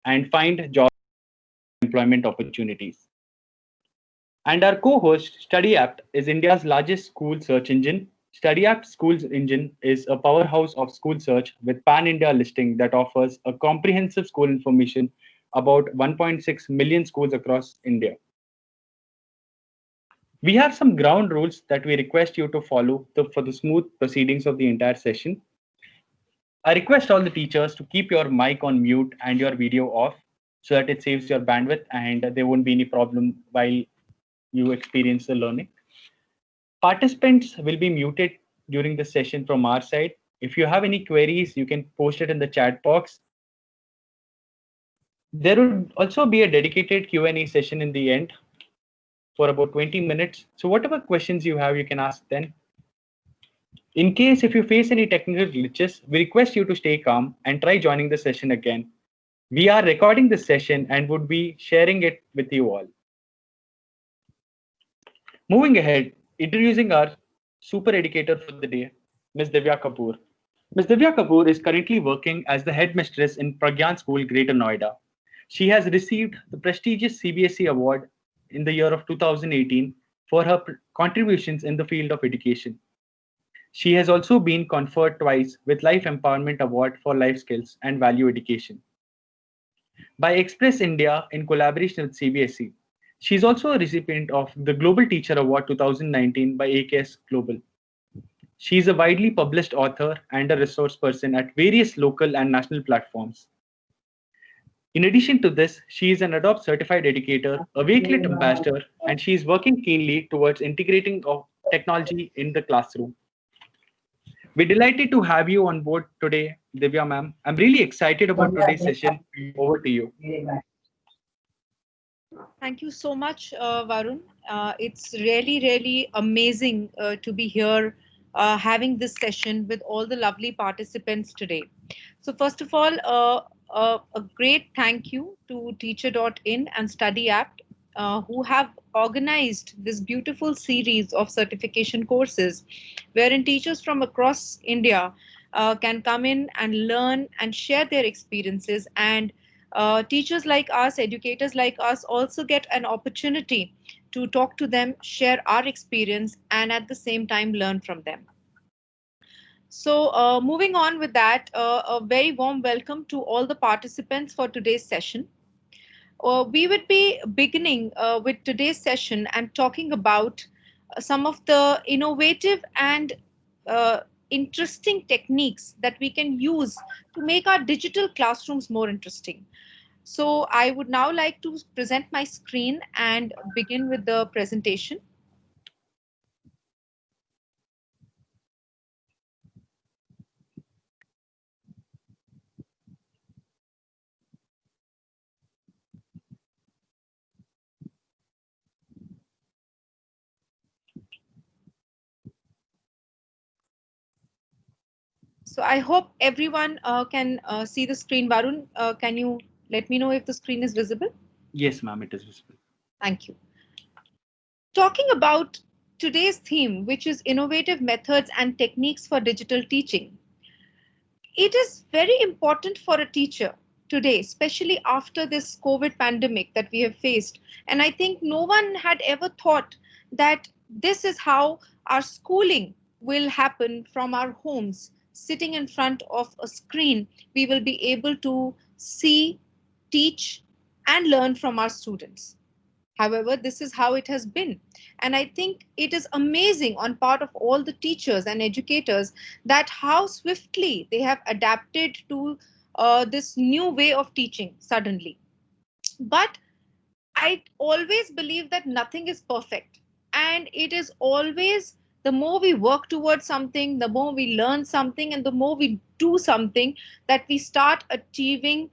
and find job employment opportunities. And our co-host, StudyApt, is India's largest school search engine. StudyApt Schools Engine is a powerhouse of school search with pan-India listing that offers a comprehensive school information about 1.6 million schools across India. We have some ground rules that we request you to follow for the smooth proceedings of the entire session. I request all the teachers to keep your mic on mute and your video off so that it saves your bandwidth and there won't be any problem while you experience the learning. Participants will be muted during the session from our side. If you have any queries, you can post it in the chat box. There would also be a dedicated Q&A session in the end for about 20 minutes. So whatever questions you have, you can ask then. In case if you face any technical glitches, we request you to stay calm and try joining the session again. We are recording this session and would be sharing it with you all. Moving ahead, introducing our super educator for the day, Ms. Divya Kapoor. Ms. Divya Kapoor is currently working as the headmistress in Pragyan School, Greater Noida. She has received the prestigious CBSE award in the year of 2018 for her contributions in the field of education. She has also been conferred twice with Life Empowerment Award for life skills and value education by Express India in collaboration with CBSE. She is also a recipient of the Global Teacher Award 2019 by AKS Global. She is a widely published author and a resource person at various local and national platforms. In addition to this, she is an Adobe certified educator, a Wakelet ambassador, and she is working keenly towards integrating of technology in the classroom. We're delighted to have you on board today, Divya ma'am. I'm really excited about today's session. Over to you. Thank you so much, Varun. It's really amazing to be here having this session with all the lovely participants today. So first of all, a great thank you to Teacher.in and StudyApt who have organized this beautiful series of certification courses wherein teachers from across India can come in and learn and share their experiences, and teachers like us, educators like us, also get an opportunity to talk to them, share our experience, and at the same time learn from them. So, moving on with that, a very warm welcome to all the participants for today's session. We would be beginning with today's session and talking about some of the innovative and uh, interesting techniques that we can use to make our digital classrooms more interesting. So I would now like to present my screen and begin with the presentation. So I hope everyone can see the screen. Varun, can you let me know if the screen is visible? Yes, ma'am, it is visible. Thank you. Talking about today's theme, which is innovative methods and techniques for digital teaching. It is very important for a teacher today, especially after this COVID pandemic that we have faced. And I think no one had ever thought that this is how our schooling will happen from our homes, sitting in front of a screen. We will be able to see, teach, and learn from our students. However, this is how it has been. And I think it is amazing on part of all the teachers and educators that how swiftly they have adapted to this new way of teaching suddenly. But I always believe that nothing is perfect. And it is always the more we work towards something, the more we learn something, and the more we do something, that we start achieving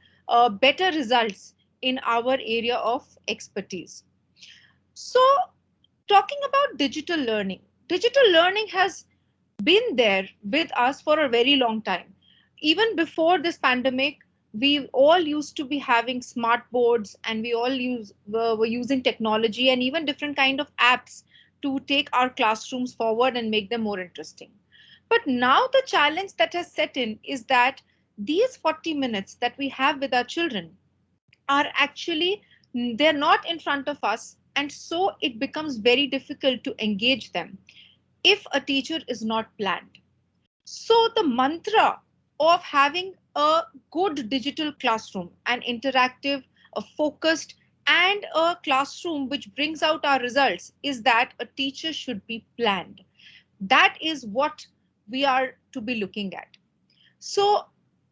better results in our area of expertise. So, talking about digital learning has been there with us for a very long time. Even before this pandemic, we all used to be having smart boards, and we all were using technology and even different kind of apps to take our classrooms forward and make them more interesting. But now the challenge that has set in is that these 40 minutes that we have with our children, are actually, they're not in front of us, and so it becomes very difficult to engage them if a teacher is not planned. So the mantra of having a good digital classroom, an interactive, a focused, and a classroom which brings out our results is that a teacher should be planned. That is what we are to be looking at. So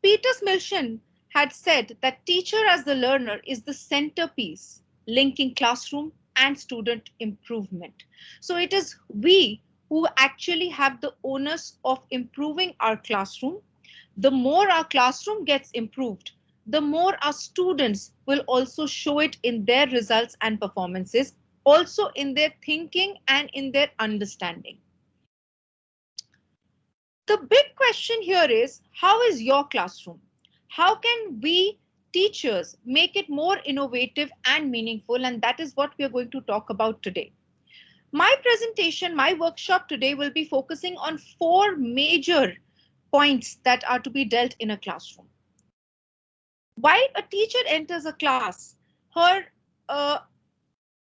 Peter Smilshin had said that teacher as the learner is the centerpiece linking classroom and student improvement. So it is we who actually have the onus of improving our classroom. The more our classroom gets improved, the more our students will also show it in their results and performances, also in their thinking and in their understanding. The big question here is, how is your classroom? How can we teachers make it more innovative and meaningful? And that is what we are going to talk about today. My presentation, my workshop today will be focusing on 4 major points that are to be dealt in a classroom. While a teacher enters a class, her uh,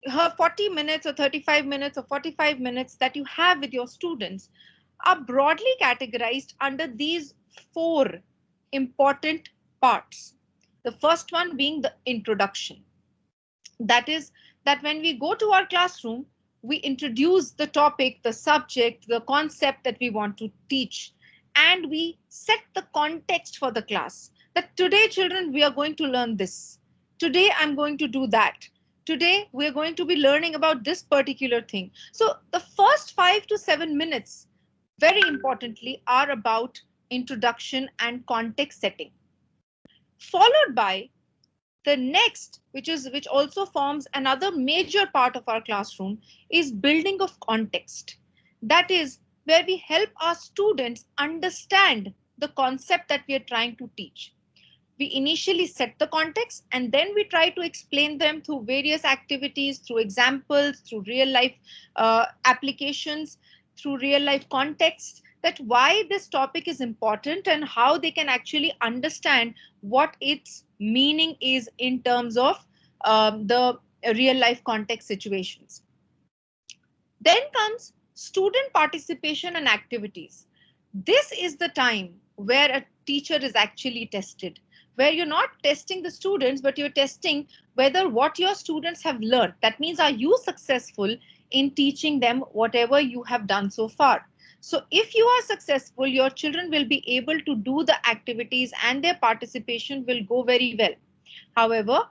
her 40 minutes or 35 minutes or 45 minutes that you have with your students are broadly categorized under these 4 important parts. The first one being the introduction. That is, that when we go to our classroom, we introduce the topic, the subject, the concept that we want to teach, and we set the context for the class. That today, children, we are going to learn this. Today, I'm going to do that. Today, we're going to be learning about this particular thing. So the first 5 to 7 minutes, very importantly, are about introduction and context setting, followed by the next, which also forms another major part of our classroom, is building of context. That is where we help our students understand the concept that we are trying to teach. We initially set the context and then we try to explain them through various activities, through examples, through real life applications, through real life context, that why this topic is important and how they can actually understand what its meaning is in terms of the real life context situations. Then comes student participation and activities. This is the time where a teacher is actually tested, where you're not testing the students, but you're testing whether what your students have learned. That means, are you successful in teaching them whatever you have done so far? So if you are successful, your children will be able to do the activities and their participation will go very well. However,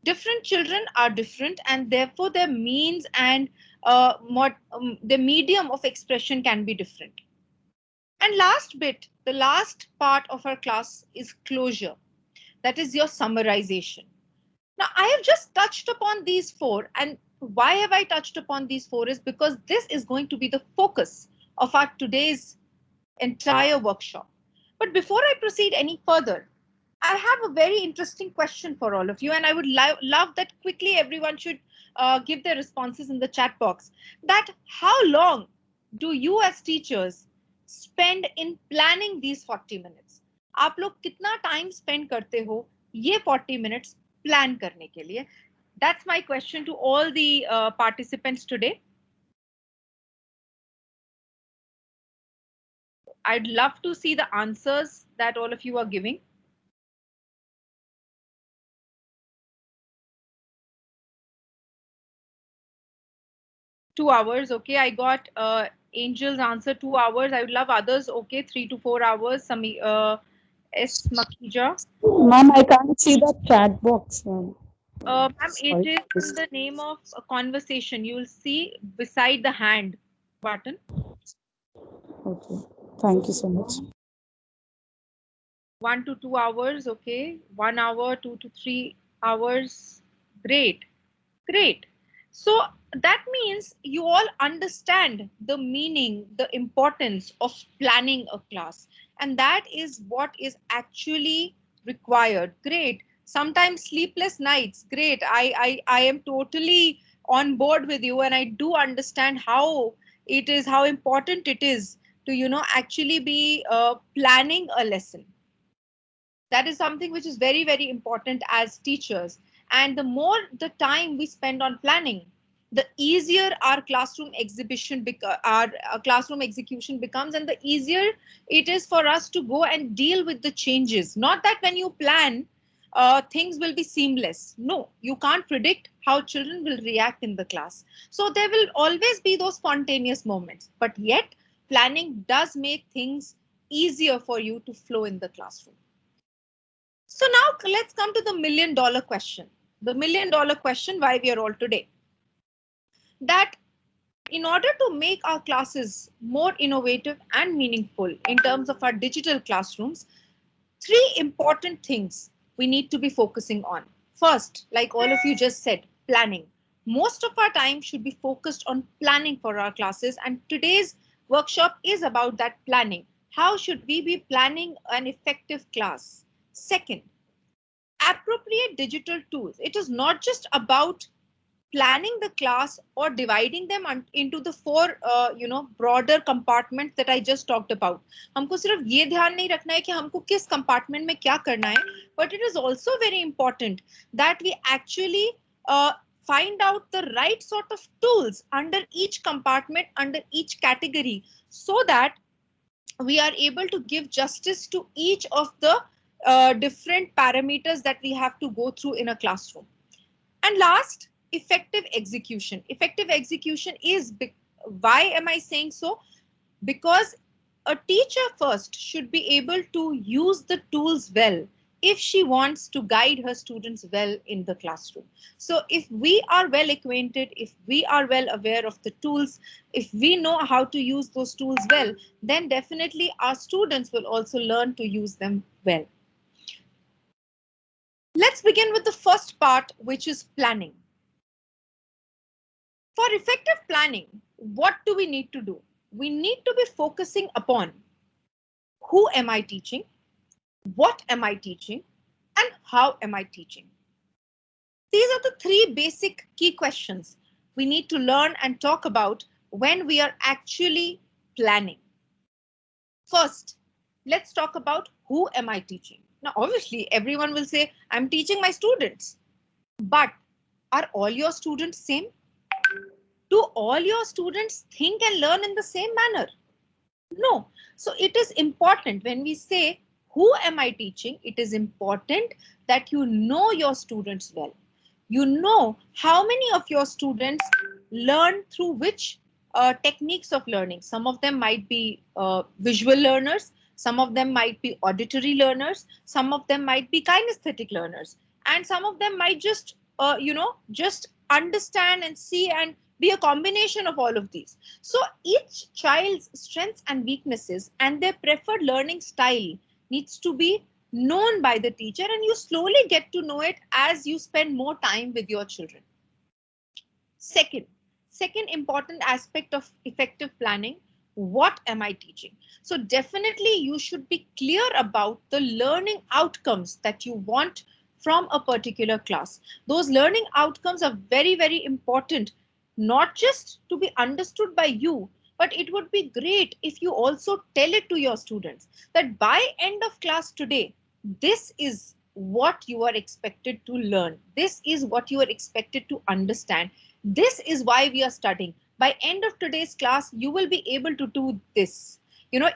different children are different and therefore their means and the medium of expression can be different. And last bit, the last part of our class is closure. That is your summarization. Now, I have just touched upon these 4, and why have I touched upon these 4 is because this is going to be the focus of our today's entire workshop. But before I proceed any further, I have a very interesting question for all of you, and I would love that quickly everyone should give their responses in the chat box. That how long do you as teachers spend in planning these 40 minutes? आप लोग कितना time spend करते हो ये 40 minutes plan करने के लिए? That's my question to all the participants today. I'd love to see the answers that all of you are giving. 2 hours. Okay, I got Angel's answer 2 hours. I would love others. Okay, 3 to 4 hours. Some S Makija. Ma'am, I can't see the chat box, ma'am. Ma'am, it is in the name of a conversation. You will see beside the hand button. Okay, thank you so much. 1 to 2 hours. Okay, 1 hour, 2 to 3 hours. Great, great. So that means you all understand the meaning, the importance of planning a class. And that is what is actually required. Great. Sometimes sleepless nights. Great. I am totally on board with you. And I do understand how it is, how important it is to, actually be planning a lesson. That is something which is very, very important as teachers. And the more the time we spend on planning, the easier our classroom exhibition, our classroom execution becomes, and the easier it is for us to go and deal with the changes. Not that when you plan, things will be seamless. No, you can't predict how children will react in the class. So there will always be those spontaneous moments, but yet planning does make things easier for you to flow in the classroom. So now let's come to the $1,000,000 question. The $1,000,000 question, why we are all today. That in order to make our classes more innovative and meaningful in terms of our digital classrooms, three important things we need to be focusing on. First, like all of you just said, planning. Most of our time should be focused on planning for our classes, and today's workshop is about that planning. How should we be planning an effective class? Second, appropriate digital tools. It is not just about planning the class or dividing them into the four broader compartments that I just talked about. हमको सिर्फ ये ध्यान नहीं रखना है कि हमको किस compartment में क्या करना है, but it is also very important that we actually find out the right sort of tools under each compartment, under each category, so that we are able to give justice to each of the different parameters that we have to go through in a classroom. And last, effective execution. Effective execution is, why am I saying so? Because a teacher first should be able to use the tools well if she wants to guide her students well in the classroom. So if we are well acquainted, if we are well aware of the tools, if we know how to use those tools well, then definitely our students will also learn to use them well. Let's begin with the first part, which is planning. For effective planning, what do we need to do? We need to be focusing upon who am I teaching, what am I teaching, and how am I teaching? These are the three basic key questions we need to learn and talk about when we are actually planning. First, let's talk about who am I teaching. Now, obviously, everyone will say, I'm teaching my students. But are all your students same? Do all your students think and learn in the same manner? No. So it is important when we say, who am I teaching? It is important that you know your students well. You know how many of your students learn through which techniques of learning. Some of them might be visual learners. Some of them might be auditory learners. Some of them might be kinesthetic learners. And some of them might just, just understand and see and be a combination of all of these. So each child's strengths and weaknesses and their preferred learning style needs to be known by the teacher, and you slowly get to know it as you spend more time with your children. Second important aspect of effective planning, what am I teaching? So definitely you should be clear about the learning outcomes that you want from a particular class. Those learning outcomes are very, very important, not just to be understood by you, but it would be great if you also tell it to your students that by end of class today, this is what you are expected to learn. This is what you are expected to understand. This is why we are studying. By end of today's class, you will be able to do this.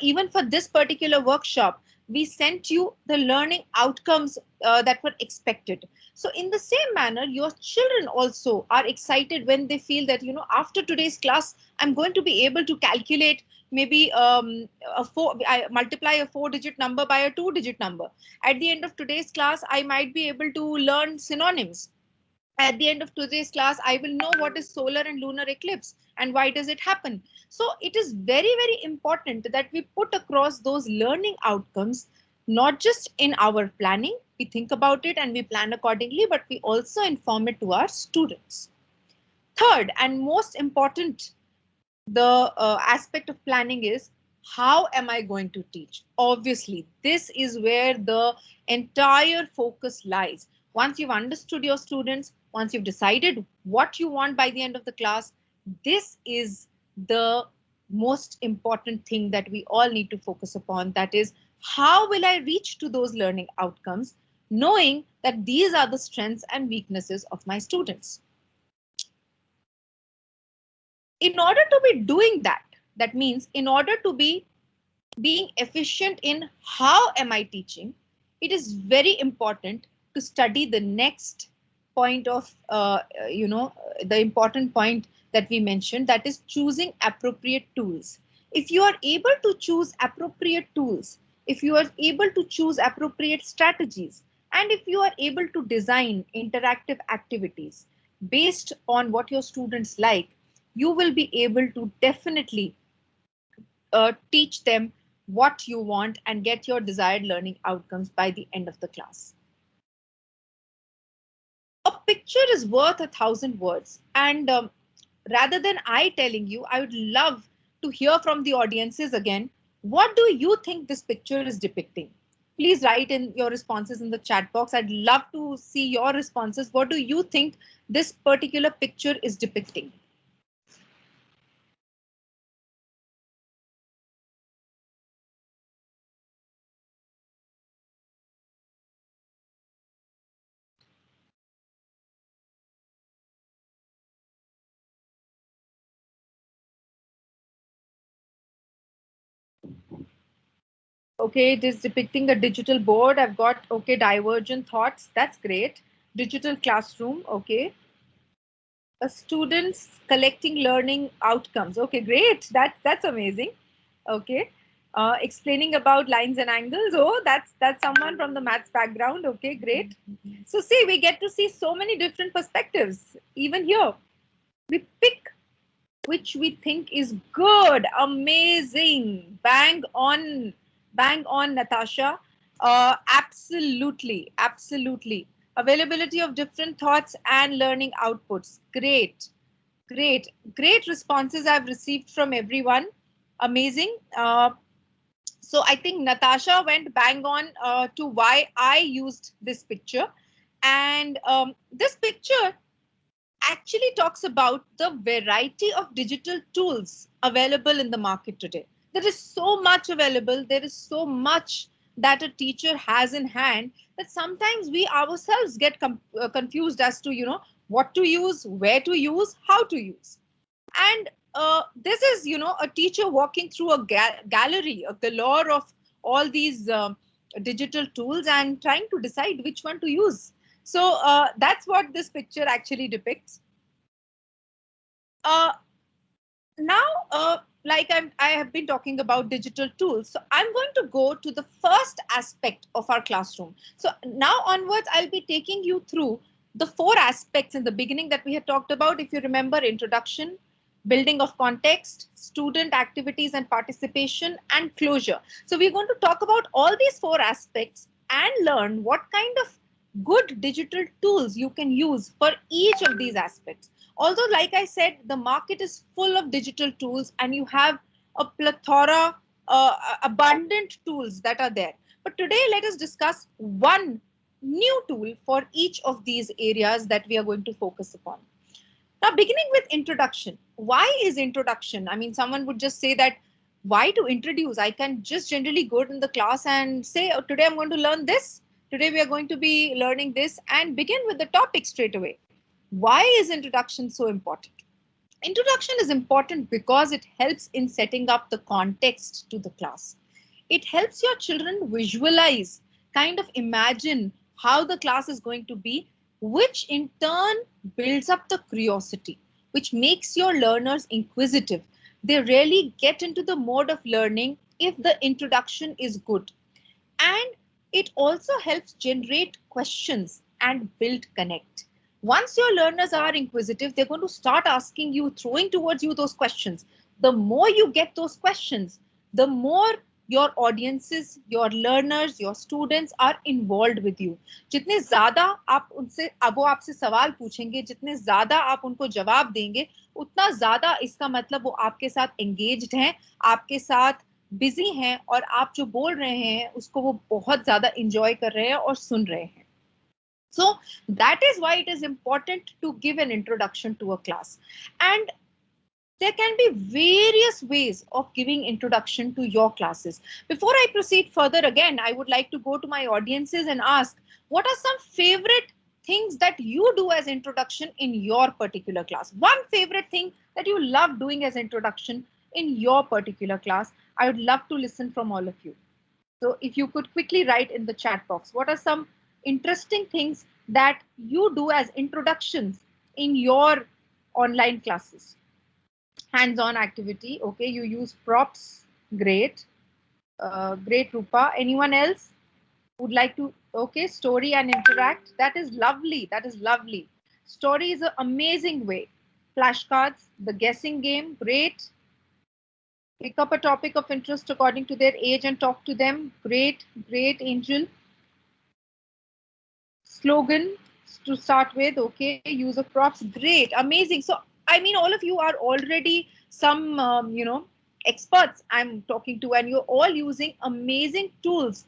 Even for this particular workshop, we sent you the learning outcomes that were expected. So in the same manner, your children also are excited when they feel that, after today's class, I'm going to be able to calculate maybe I multiply a 4-digit number by a 2-digit number. At the end of today's class, I might be able to learn synonyms. At the end of today's class, I will know what is solar and lunar eclipse and why does it happen. So it is very, very important that we put across those learning outcomes, not just in our planning. We think about it and we plan accordingly, but we also inform it to our students. Third and most important, the aspect of planning is, how am I going to teach? Obviously, this is where the entire focus lies. Once you've understood your students, once you've decided what you want by the end of the class, this is the most important thing that we all need to focus upon. That is, how will I reach to those learning outcomes knowing that these are the strengths and weaknesses of my students. In order to be doing that, that means in order to be being efficient in how am I teaching, it is very important to study the next point of, the important point that we mentioned, that is choosing appropriate tools. If you are able to choose appropriate tools, if you are able to choose appropriate strategies, and if you are able to design interactive activities based on what your students like, you will be able to definitely teach them what you want and get your desired learning outcomes by the end of the class. A picture is worth 1,000 words, and rather than I telling you, I would love to hear from the audiences again. What do you think this picture is depicting? Please write in your responses in the chat box. I'd love to see your responses. What do you think this particular picture is depicting? Okay, it is depicting a digital board. I've got, okay, divergent thoughts. That's great. Digital classroom. Okay. A students collecting learning outcomes. Okay, great. That's amazing. Okay. Explaining about lines and angles. Oh, that's someone from the maths background. Okay, great. So see, we get to see so many different perspectives. Even here, we pick which we think is good. Amazing. Bang on, Natasha. Absolutely, absolutely. Availability of different thoughts and learning outputs. Great, great, great responses I've received from everyone. Amazing. So I think Natasha went bang on to why I used this picture. And this picture actually talks about the variety of digital tools available in the market today. There is so much available, there is so much that a teacher has in hand that sometimes we ourselves get confused as to, what to use, where to use, how to use. And this is, a teacher walking through a gallery, a galore of all these digital tools and trying to decide which one to use. So that's what this picture actually depicts. Uh, Now, I have been talking about digital tools, so I'm going to go to the first aspect of our classroom. So now onwards, I'll be taking you through the four aspects in the beginning that we had talked about. If you remember, introduction, building of context, student activities and participation, and closure. So we're going to talk about all these four aspects and learn what kind of good digital tools you can use for each of these aspects. Although, like I said, the market is full of digital tools and you have a plethora, abundant tools that are there. But today, let us discuss one new tool for each of these areas that we are going to focus upon. Now, beginning with introduction. Why is introduction? I mean, someone would just say that, why to introduce? I can just generally go in the class and say, oh, today I'm going to learn this. Today we are going to be learning this, and begin with the topic straight away. Why is introduction so important? Introduction is important because it helps in setting up the context to the class. It helps your children visualize, kind of imagine how the class is going to be, which in turn builds up the curiosity, which makes your learners inquisitive. They really get into the mode of learning if the introduction is good. And it also helps generate questions and build connect. Once your learners are inquisitive, they're going to start asking you, throwing towards you those questions. The more you get those questions, the more your audiences, your learners, your students are involved with you. जितने ज़्यादा आप उनसे अब वो आपसे सवाल पूछेंगे, जितने ज़्यादा आप उनको जवाब देंगे, उतना ज़्यादा इसका मतलब वो आपके साथ engaged हैं, आपके साथ बिजी हैं, और आप जो बोल रहे हैं उसको वो बहुत ज़्यादा enjoy कर रहे हैं और सुन रहे हैं. So that is why it is important to give an introduction to a class. And There can be various ways of giving introduction to your classes. Before I proceed further, again, I would like to go to my audiences and ask, what are some favorite things that you do as introduction in your particular class? One favorite thing that you love doing as introduction in your particular class. I would love to listen from all of you. So if you could quickly write in the chat box, what are some interesting things that you do as introductions in your online classes? Hands-on activity. Okay, you use props. Great. Great, Rupa. Anyone else would like to? Okay, story and interact. That is lovely. That is lovely. Story is an amazing way. Flashcards, the guessing game. Great. Pick up a topic of interest according to their age and talk to them. Great, great, Angel. Slogan to start with. Okay, use of props. Great, amazing. So I mean, all of you are already some experts I'm talking to, and you're all using amazing tools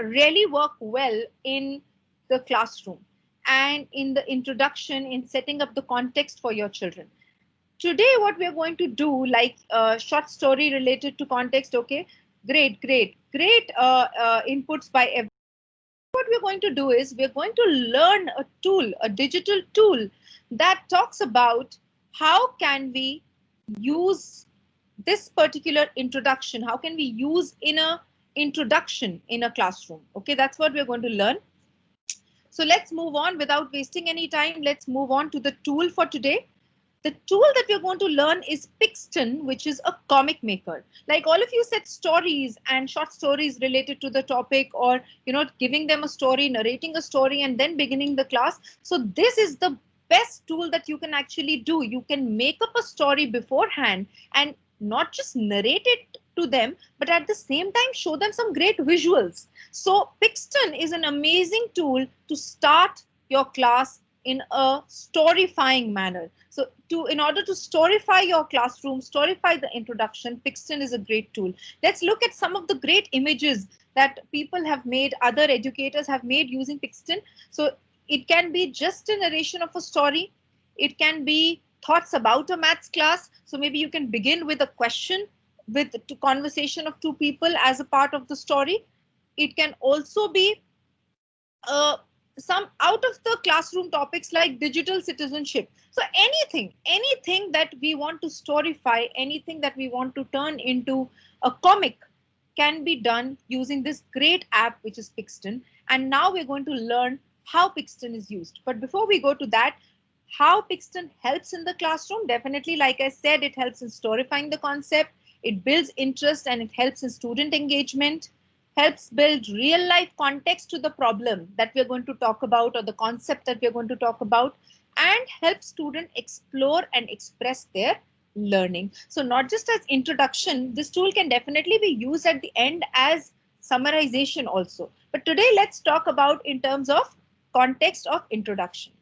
really work well in the classroom and in the introduction, in setting up the context for your children. Today what we're going to do, like short story related to context. Okay, great, great, great inputs by everyone. What we're going to do is we're going to learn a tool, a digital tool that talks about how can we use this particular introduction, how can we use in a introduction in a classroom. Okay, that's what we're going to learn. So let's move on without wasting any time. Let's move on to the tool for today. The tool that we're going to learn is Pixton, which is a comic maker. Like all of you said, stories and short stories related to the topic, or giving them a story, narrating a story, and then beginning the class. So this is the best tool that you can actually do. You can make up a story beforehand and not just narrate it to them, but at the same time show them some great visuals. So Pixton is an amazing tool to start your class in a storyfying manner. So in order to storyfy your classroom, storyfy the introduction, Pixton is a great tool. Let's look at some of the great images that people have made, other educators have made using Pixton. So it can be just a narration of a story. It can be thoughts about a maths class. So maybe you can begin with a question with a conversation of two people as a part of the story. It can also be some out of the classroom topics like digital citizenship. So anything that we want to storyfy, anything that we want to turn into a comic can be done using this great app, which is Pixton. And now we're going to learn how Pixton is used. But before we go to that, how Pixton helps in the classroom, definitely, like I said, it helps in storyfying the concept, it builds interest, and it helps in student engagement, helps build real life context to the problem that we're going to talk about, or the concept that we're going to talk about, and helps students explore and express their learning. So not just as introduction, this tool can definitely be used at the end as summarization also. But today let's talk about in terms of context of introduction.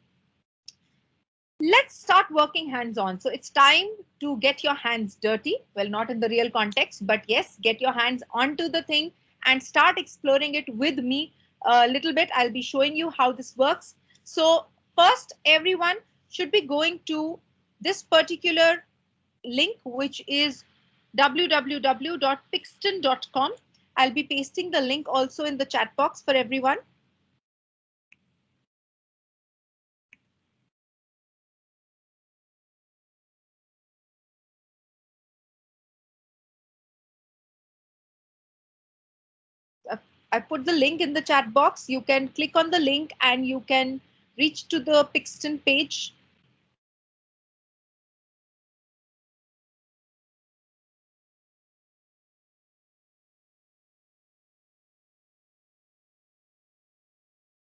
Let's start working hands-on. So it's time to get your hands dirty. Well, not in the real context, but yes, get your hands onto the thing and start exploring it with me a little bit. I'll be showing you how this works. So first, everyone should be going to this particular link, which is www.pixton.com. I'll be pasting the link also in the chat box for everyone. I put the link in the chat box. You can click on the link and you can reach to the Pixton page.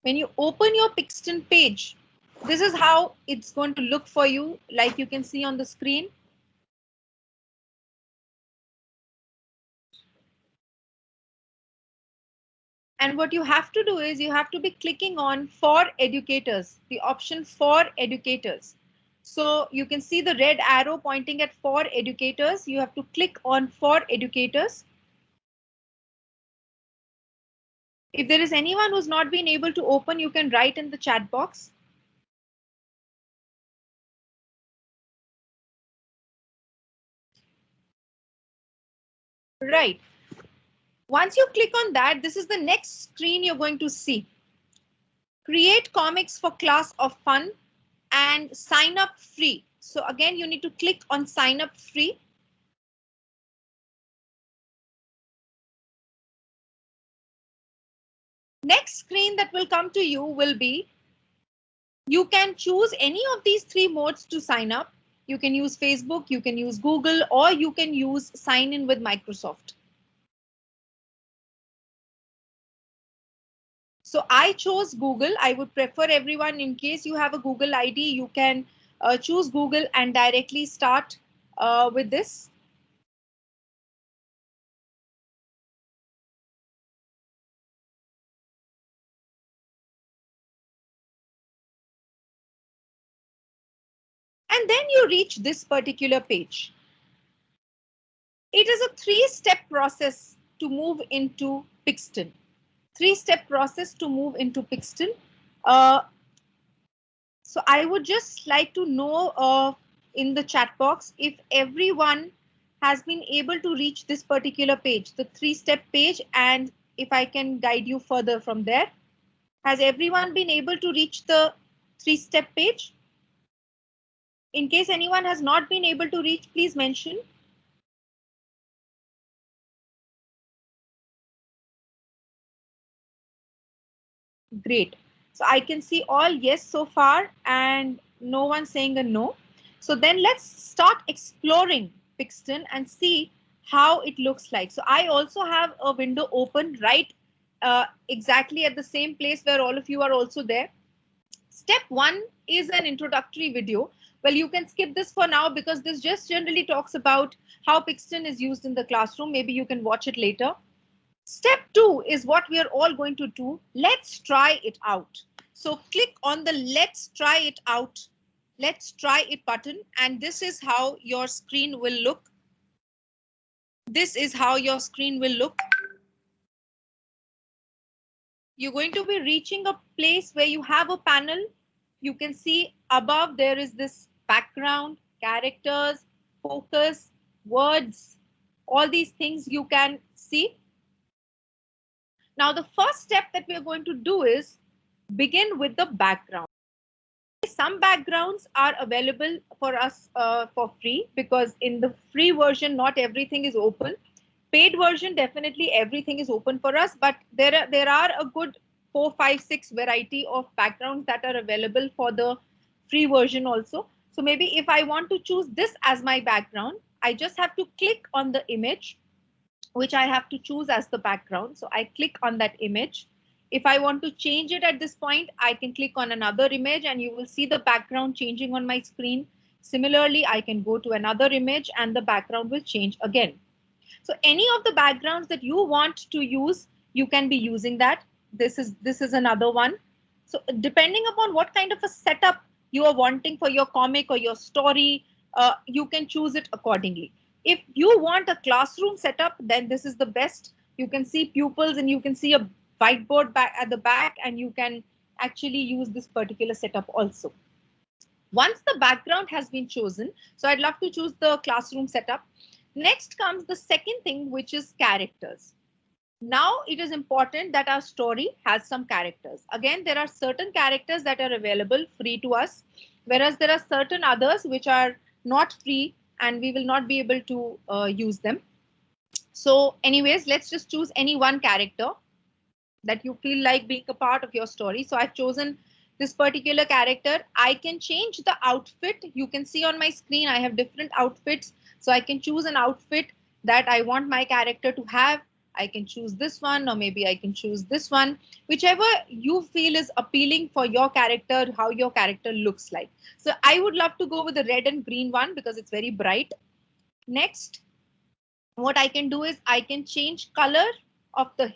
When you open your Pixton page, this is how it's going to look for you, like you can see on the screen. And what you have to do is you have to be clicking on for educators, the option for educators. So you can see the red arrow pointing at for educators. You have to click on for educators. If there is anyone who's not been able to open, you can write in the chat box. Right. Once you click on that, this is the next screen you're going to see. Create comics for class of fun and sign up free. So again, you need to click on sign up free. Next screen that will come to you will be, you can choose any of these three modes to sign up. You can use Facebook, you can use Google, or you can use sign in with Microsoft. So I chose Google. I would prefer everyone, in case you have a Google ID, you can choose Google and directly start with this. And then you reach this particular page. It is a three-step process to move into Pixton. Three-step process to move into Pixton. So I would just like to know in the chat box if everyone has been able to reach this particular page, the three-step page, and if I can guide you further from there. Has everyone been able to reach the three-step page? In case anyone has not been able to reach, please mention. Great. So I can see all yes so far and no one saying a no. So then let's start exploring Pixton and see how it looks like. So I also have a window open right exactly at the same place where all of you are also there. Step one is an introductory video. Well, you can skip this for now because this just generally talks about how Pixton is used in the classroom. Maybe you can watch it later. Step two is what we are all going to do. Let's try it out. So click on the let's try it out. Let's try it button. And this is how your screen will look. This is how your screen will look. You're going to be reaching a place where you have a panel. You can see above there is this background, characters, focus, words, all these things you can see. Now, the first step that we're going to do is begin with the background. Some backgrounds are available for us for free because in the free version, not everything is open. Paid version, definitely everything is open for us, but there are a good 4, 5, 6 variety of backgrounds that are available for the free version also. So maybe if I want to choose this as my background, I just have to click on the image, which I have to choose as the background. So I click on that image. If I want to change it at this point, I can click on another image and you will see the background changing on my screen. Similarly, I can go to another image and the background will change again. So any of the backgrounds that you want to use, you can be using that. This is another one. So depending upon what kind of a setup you are wanting for your comic or your story, you can choose it accordingly. If you want a classroom setup, then this is the best. You can see pupils and you can see a whiteboard back at the back, and you can actually use this particular setup also. Once the background has been chosen, so I'd love to choose the classroom setup. Next comes the second thing, which is characters. Now it is important that our story has some characters. Again, there are certain characters that are available free to us, whereas there are certain others which are not free and we will not be able to use them. So anyways, let's just choose any one character that you feel like being a part of your story. So I've chosen this particular character. I can change the outfit. You can see on my screen, I have different outfits. So I can choose an outfit that I want my character to have. I can choose this one, or maybe I can choose this one, whichever you feel is appealing for your character, how your character looks like. So I would love to go with the red and green one because it's very bright. Next, what I can do is I can change color of the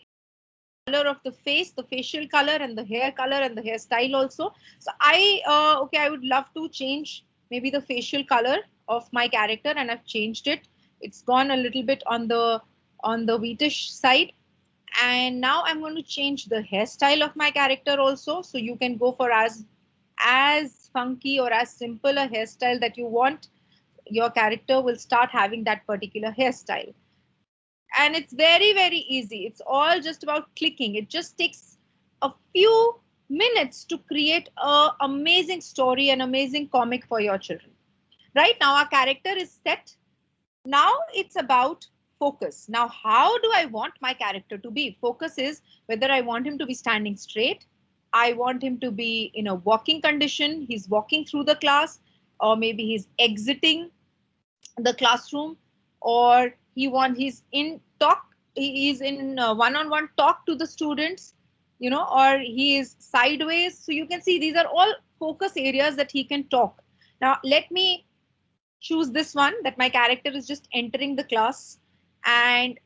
face, the facial color and the hair color and the hairstyle also. So I would love to change maybe the facial color of my character, and I've changed it. It's gone a little bit on the wheatish side. And now I'm going to change the hairstyle of my character also. So you can go for as funky or as simple a hairstyle that you want. Your character will start having that particular hairstyle. And it's very, very easy. It's all just about clicking. It just takes a few minutes to create an amazing story, an amazing comic for your children. Right now, our character is set. Now it's about focus. Now, how do I want my character to be? Focus is whether I want him to be standing straight, I want him to be in a walking condition, he's walking through the class, or maybe he's exiting the classroom, or he's in talk, he is in one-on-one talk to the students, or he is sideways. So you can see these are all focus areas that he can talk. Now let me choose this one, that my character is just entering the class, and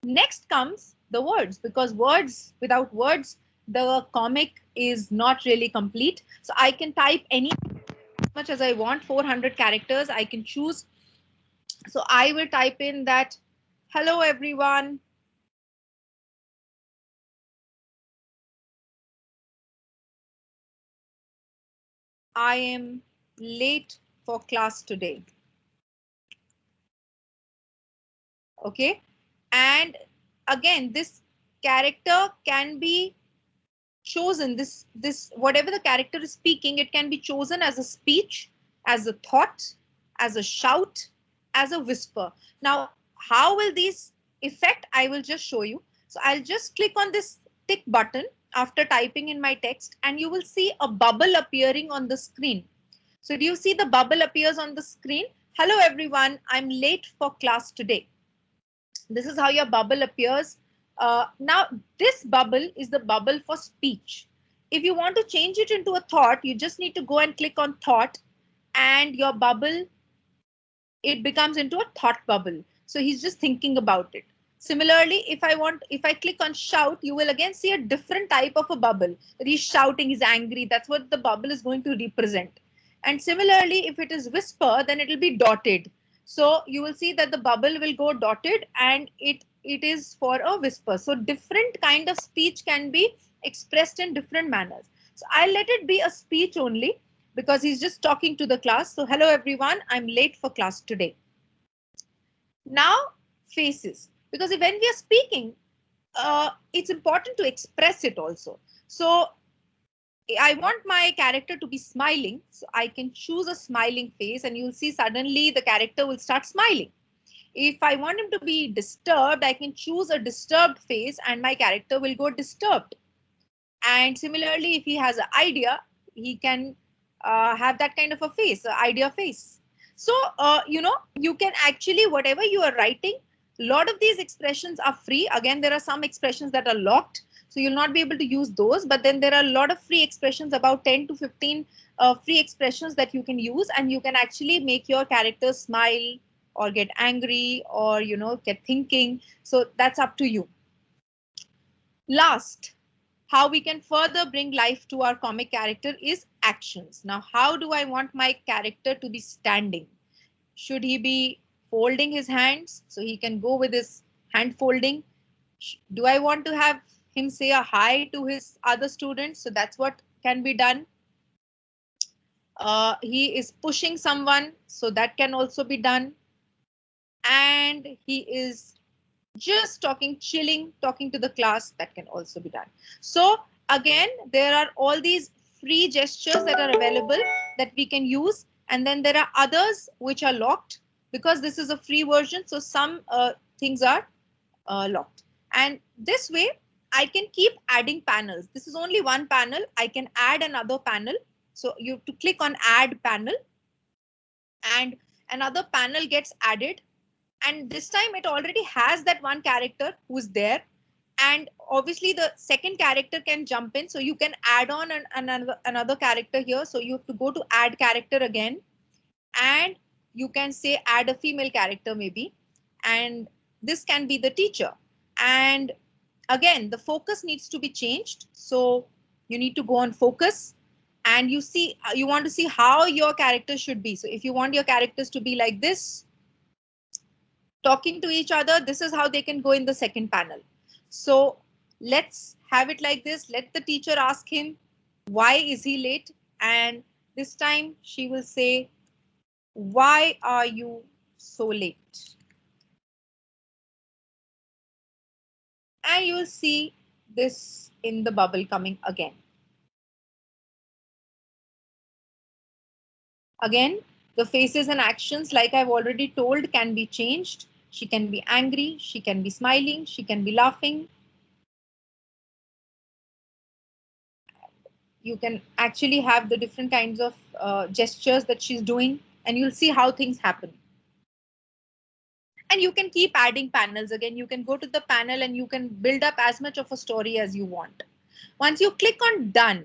next comes the words, because without words the comic is not really complete. So I can type any much as I want, 400 characters I can choose. So I will type in that, hello everyone, I am late for class today. Okay. And again, this character can be chosen, this whatever the character is speaking, it can be chosen as a speech, as a thought, as a shout, as a whisper. Now, how will these affect? I will just show you. So I'll just click on this tick button after typing in my text, and you will see a bubble appearing on the screen. So do you see the bubble appears on the screen? Hello everyone, I'm late for class today. This is how your bubble appears. Now, this bubble is the bubble for speech. If you want to change it into a thought, you just need to go and click on thought, and your bubble, it becomes into a thought bubble. So he's just thinking about it. Similarly, if I click on shout, you will again see a different type of a bubble. That he's shouting, he's angry. That's what the bubble is going to represent. And similarly, if it is whisper, then it will be dotted. So you will see that the bubble will go dotted, and it is for a whisper. So different kind of speech can be expressed in different manners. So I'll let it be a speech only, because he's just talking to the class. So hello everyone, I'm late for class today. Now faces, because when we are speaking, it's important to express it also. So I want my character to be smiling, so I can choose a smiling face, and you'll see suddenly the character will start smiling. If I want him to be disturbed, I can choose a disturbed face, and my character will go disturbed. And similarly, if he has an idea, he can have that kind of a face, an idea face. So, you can actually, whatever you are writing, a lot of these expressions are free. Again, there are some expressions that are locked, so you'll not be able to use those. But then there are a lot of free expressions, about 10 to 15 free expressions that you can use, and you can actually make your character smile or get angry or, get thinking. So that's up to you. Last, how we can further bring life to our comic character is actions. Now, how do I want my character to be standing? Should he be folding his hands so he can go with his hand folding? Do I want to have him say a hi to his other students? So that's what can be done. He is pushing someone, so that can also be done. And he is just chilling, talking to the class, that can also be done. So again, there are all these free gestures that are available that we can use. And then there are others which are locked, because this is a free version. So some things are locked. And this way, I can keep adding panels. This is only one panel. I can add another panel. So you have to click on add panel, and another panel gets added. And this time it already has that one character who's there, and obviously the second character can jump in, so you can add on another character here. So you have to go to add character again, and you can say add a female character maybe, and this can be the teacher. And again, the focus needs to be changed, so you need to go on focus, and you want to see how your character should be. So if you want your characters to be like this, talking to each other, this is how they can go in the second panel. So let's have it like this. Let the teacher ask him, why is he late? And this time she will say, why are you so late? and you will see this in the bubble coming again. Again, the faces and actions, like I've already told, can be changed. She can be angry, she can be smiling, she can be laughing. You can actually have the different kinds of gestures that she's doing, and you'll see how things happen. And you can keep adding panels. Again, you can go to the panel and you can build up as much of a story as you want. Once you click on done,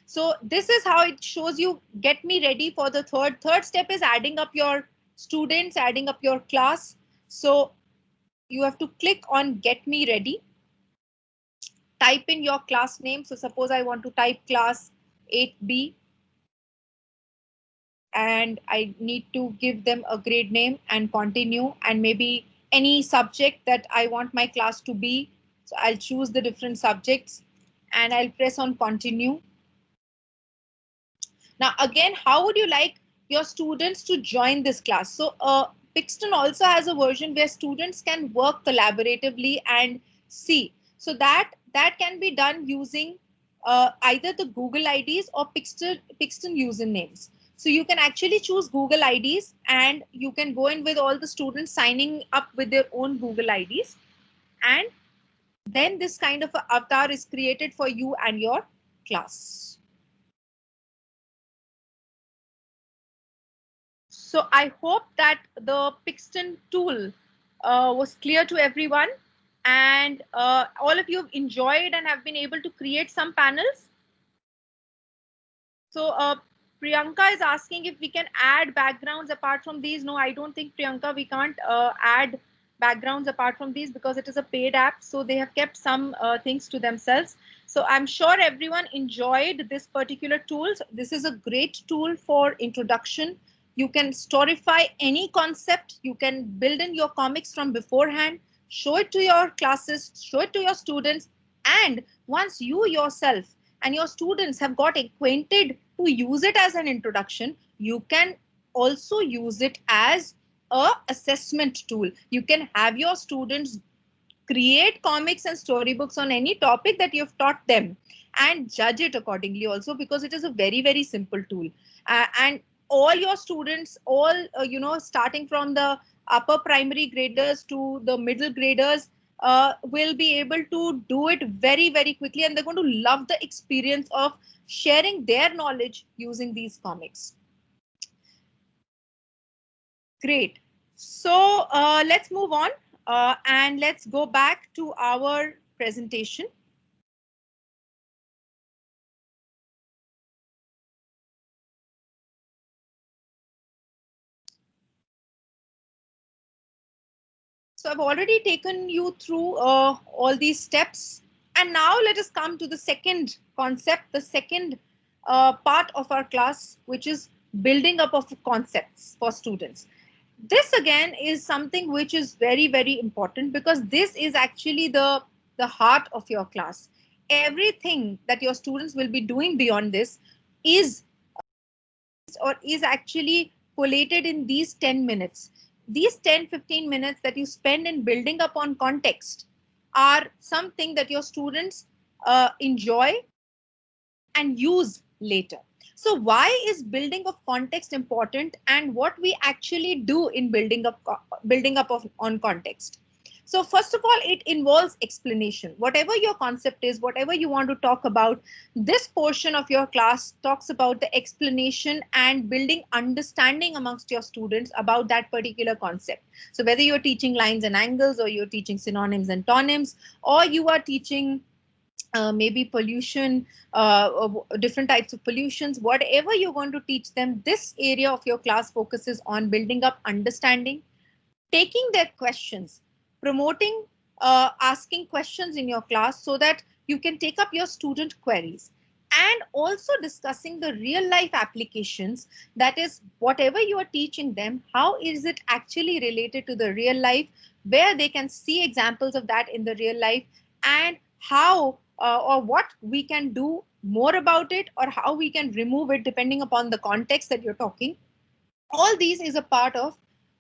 so this is how it shows you get me ready for the third step is adding up your students, adding up your class. So you have to click on get me ready, type in your class name. So suppose I want to type class 8B, and I need to give them a grade name and continue, and maybe any subject that I want my class to be. So I'll choose the different subjects and I'll press on continue. Now, again, how would you like your students to join this class? So Pixton also has a version where students can work collaboratively and see. So that can be done using either the Google IDs or Pixton usernames. So you can actually choose Google IDs and you can go in with all the students signing up with their own Google IDs. And then this kind of avatar is created for you and your class. So I hope that the Pixton tool was clear to everyone, and all of you have enjoyed and have been able to create some panels. So Priyanka is asking if we can add backgrounds apart from these. No, I don't think, Priyanka, we can't add backgrounds apart from these because it is a paid app. So they have kept some things to themselves. So I'm sure everyone enjoyed this particular tool. This is a great tool for introduction. You can storify any concept. You can build in your comics from beforehand, show it to your classes, show it to your students. And once you yourself and your students have got acquainted to use it as an introduction, you can also use it as a assessment tool. You can have your students create comics and storybooks on any topic that you've taught them and judge it accordingly also, because it is a very, very simple tool. And all your students, all starting from the upper primary graders to the middle graders, will be able to do it very, very quickly, and they're going to love the experience of sharing their knowledge using these comics. Great. So let's move on and let's go back to our presentation. So I've already taken you through all these steps. And now let us come to the second concept, the second part of our class, which is building up of concepts for students. This again is something which is very, very important, because this is actually the heart of your class. Everything that your students will be doing beyond this is actually collated in these 10 minutes. These 10-15 minutes that you spend in building up on context are something that your students enjoy and use later. So why is building of context important, and what we actually do in building up on context? So first of all, it involves explanation. Whatever your concept is, whatever you want to talk about, this portion of your class talks about the explanation and building understanding amongst your students about that particular concept. So whether you're teaching lines and angles, or you're teaching synonyms and tonyms, or you are teaching maybe pollution, different types of pollutions, whatever you're going to teach them, this area of your class focuses on building up understanding, taking their questions, promoting asking questions in your class so that you can take up your student queries, and also discussing the real life applications. That is, whatever you are teaching them, how is it actually related to the real life, where they can see examples of that in the real life, and how or what we can do more about it, or how we can remove it depending upon the context that you're talking. All these is a part of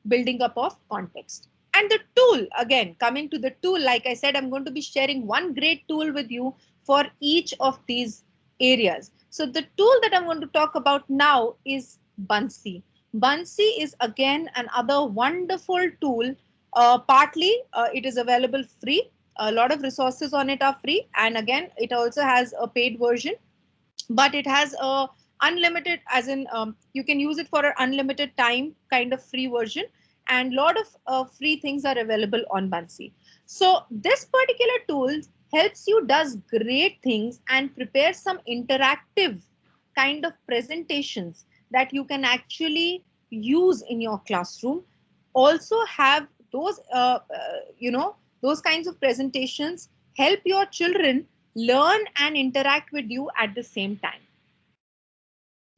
building up of context. And the tool, again, coming to the tool, like I said, I'm going to be sharing one great tool with you for each of these areas. So the tool that I'm going to talk about now is Buncee. Buncee is again another wonderful tool. Partly it is available free. A lot of resources on it are free. And again, it also has a paid version, but it has a unlimited, as in you can use it for an unlimited time kind of free version, and lot of free things are available on Buncee. So this particular tool helps you, does great things, and prepares some interactive kind of presentations that you can actually use in your classroom. Also have those those kinds of presentations help your children learn and interact with you at the same time.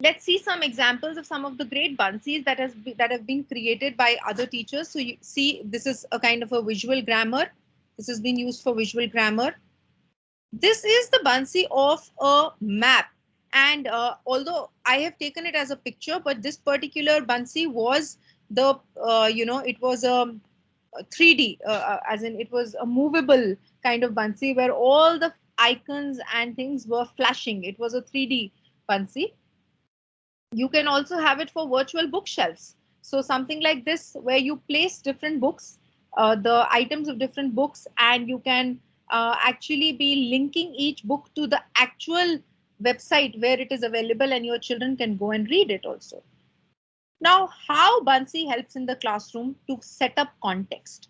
Let's see some examples of some of the great Buncees that have been created by other teachers. So you see, this is a kind of a visual grammar. This has been used for visual grammar. This is the Buncee of a map. And although I have taken it as a picture, but this particular Buncee was the, it was a 3D, as in it was a movable kind of Buncee where all the icons and things were flashing. It was a 3D Buncee. You can also have it for virtual bookshelves. So something like this, where you place different books, the items of different books, and you can actually be linking each book to the actual website where it is available, and your children can go and read it also. Now, how Buncee helps in the classroom to set up context.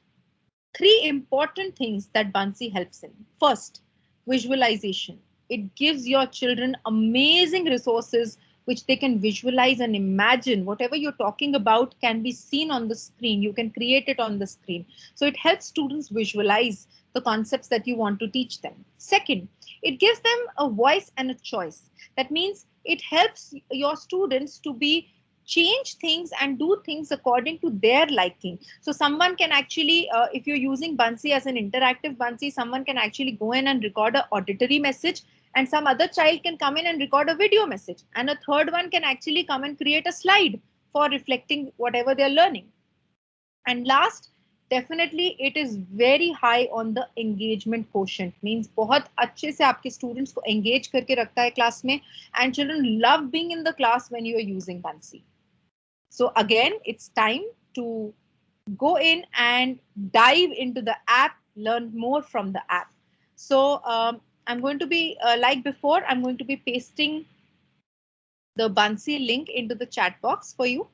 Three important things that Buncee helps in. First, visualization. It gives your children amazing resources which they can visualize and imagine. Whatever you're talking about can be seen on the screen. You can create it on the screen. So it helps students visualize the concepts that you want to teach them. Second, it gives them a voice and a choice. That means it helps your students to be change things and do things according to their liking. So someone can actually, if you're using Buncee as an interactive Buncee, someone can actually go in and record an auditory message, and some other child can come in and record a video message, and a third one can actually come and create a slide for reflecting whatever they're learning. And last, definitely it is very high on the engagement quotient. Means बहुत अच्छे से आपके students को engage करके रखता है class में, and children love being in the class when you are using Buncee. So again, it's time to go in and dive into the app, learn more from the app. So I'm going to be, like before, I'm going to be pasting the Buncee link into the chat box for you.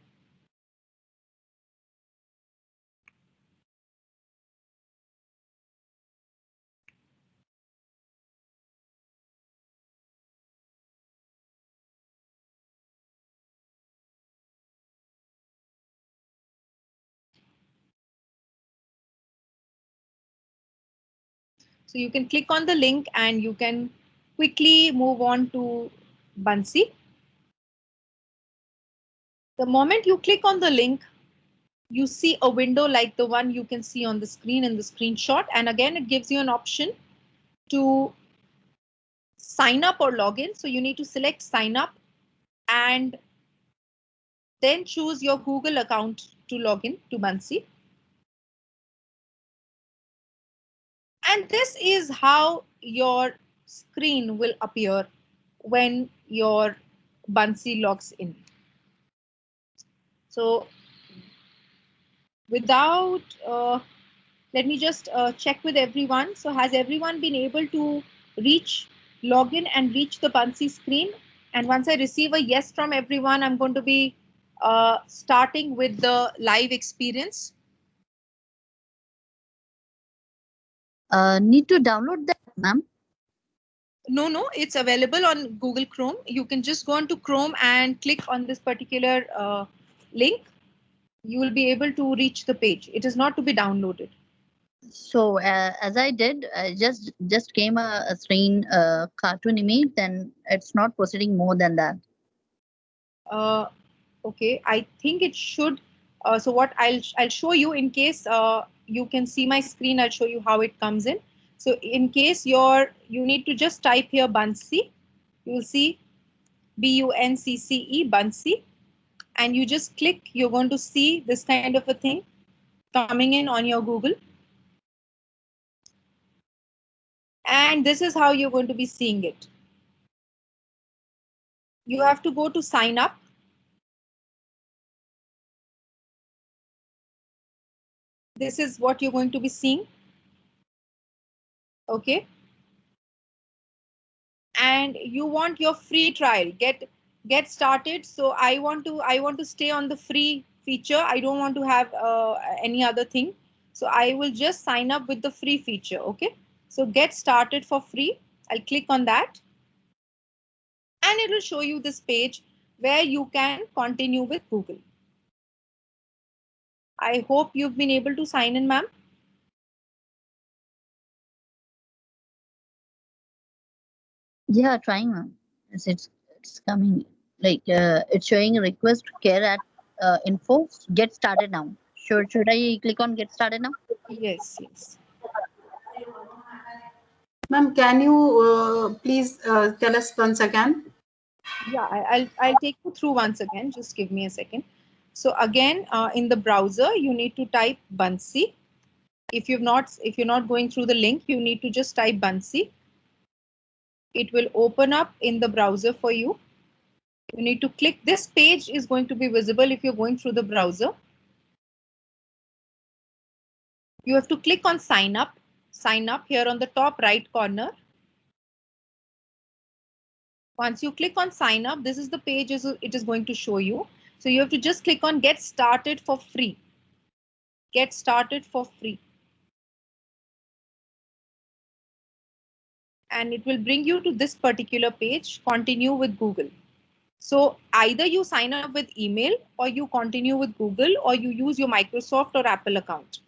So you can click on the link and you can quickly move on to Buncee. The moment you click on the link, you see a window like the one you can see on the screen in the screenshot. And again, it gives you an option to sign up or log in. So you need to select sign up and then choose your Google account to log in to Buncee. And this is how your screen will appear when your Buncee logs in. So without, let me just check with everyone. So has everyone been able to log in and reach the Buncee screen? And once I receive a yes from everyone, I'm going to be starting with the live experience. Need to download that, ma'am? No, it's available on Google Chrome. You can just go onto Chrome and click on this particular link. You will be able to reach the page. It is not to be downloaded. So as I did, just came a screen cartoon image, then it's not proceeding more than that. Okay, I think it should. So what I'll show you in case you can see my screen. I'll show you how it comes in. So in case you need to just type here Buncee. You will see Buncee, Buncee, and you just click. You're going to see this kind of a thing. coming in on your Google. And this is how you're going to be seeing it. You have to go to sign up. This is what you're going to be seeing. Okay. And you want your free trial. Get started. So I want to stay on the free feature. I don't want to have any other thing. So I will just sign up with the free feature. Okay. So get started for free. I'll click on that. And it will show you this page where you can continue with Google. I hope you've been able to sign in, ma'am. Yeah, trying, ma'am. Yes, it's coming. Like it's showing request care at info. Get started now. Should I click on get started now? Yes, yes. Ma'am, can you please tell us once again? Yeah, I'll take you through once again. Just give me a second. So again, in the browser, you need to type Buncee. If you're not going through the link, you need to just type Buncee. It will open up in the browser for you. You need to click. This page is going to be visible if you're going through the browser. You have to click on sign up. Sign up here on the top right corner. Once you click on sign up, this is the page it is going to show you. So you have to just click on get started for free. Get started for free. And it will bring you to this particular page, continue with Google. So either you sign up with email or you continue with Google or you use your Microsoft or Apple account.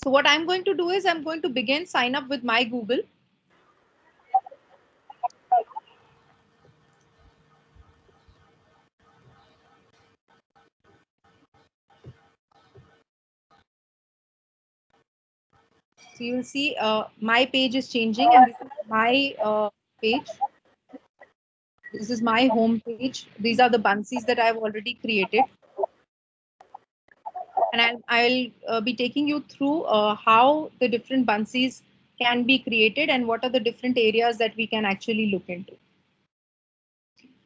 So what I'm going to do is I'm going to begin sign up with my Google. So you'll see my page is changing and this is my page. This is my home page. These are the Buncees that I've already created. And I'll be taking you through how the different Buncees can be created and what are the different areas that we can actually look into.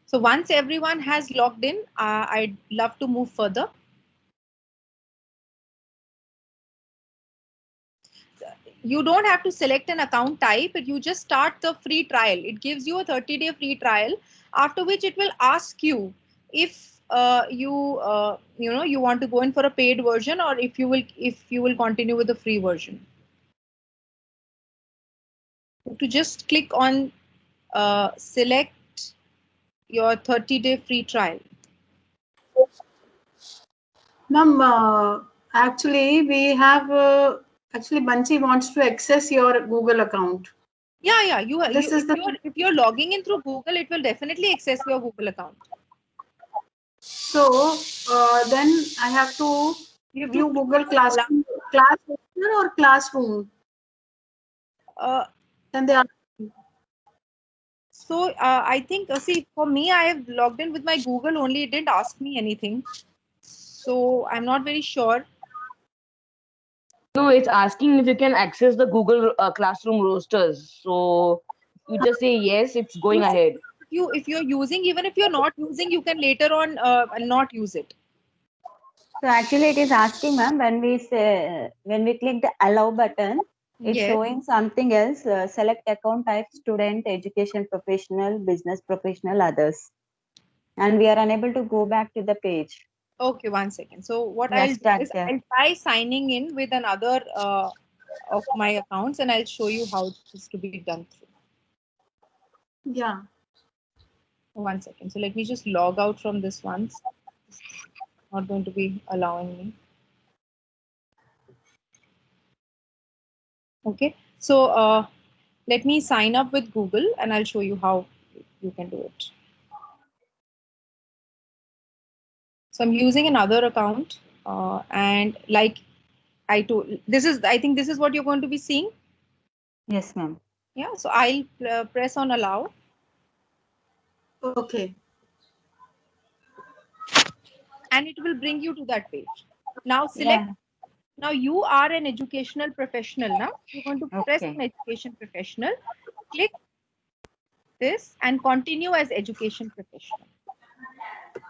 So once everyone has logged in, I'd love to move further. You don't have to select an account type, but you just start the free trial. It gives you a 30-day free trial, after which it will ask you if you want to go in for a paid version or if you will continue with the free version. To just click on select your 30-day free trial. Ma'am, actually we have actually Buncee wants to access your Google account. Yeah. If you're logging in through Google, it will definitely access your Google account. So then I have to view Google Classroom or Classroom. Then they are. So I think, see, for me, I have logged in with my Google only. It didn't ask me anything. So I'm not very sure. No, it's asking if you can access the Google Classroom rosters. So you just say yes, it's going ahead. If you're using, even if you're not using, you can later on not use it. So actually it is asking, ma'am, when we click the allow button, it's showing something else. Select account type, student, education professional, business professional, others. And we are unable to go back to the page. Okay, 1 second. So what I'll do is I'll try signing in with another of my accounts and I'll show you how this is to be done through. Yeah. 1 second. So let me just log out from this once. It's not going to be allowing me. Okay. So let me sign up with Google and I'll show you how you can do it. So I'm using another account and like I told, I think this is what you're going to be seeing. Yes, ma'am. Yeah, so I'll press on allow. Okay. And it will bring you to that page. Now select. Yeah. Now you are an educational professional. Now you're going to press Okay. on education professional. Click this and continue as education professional.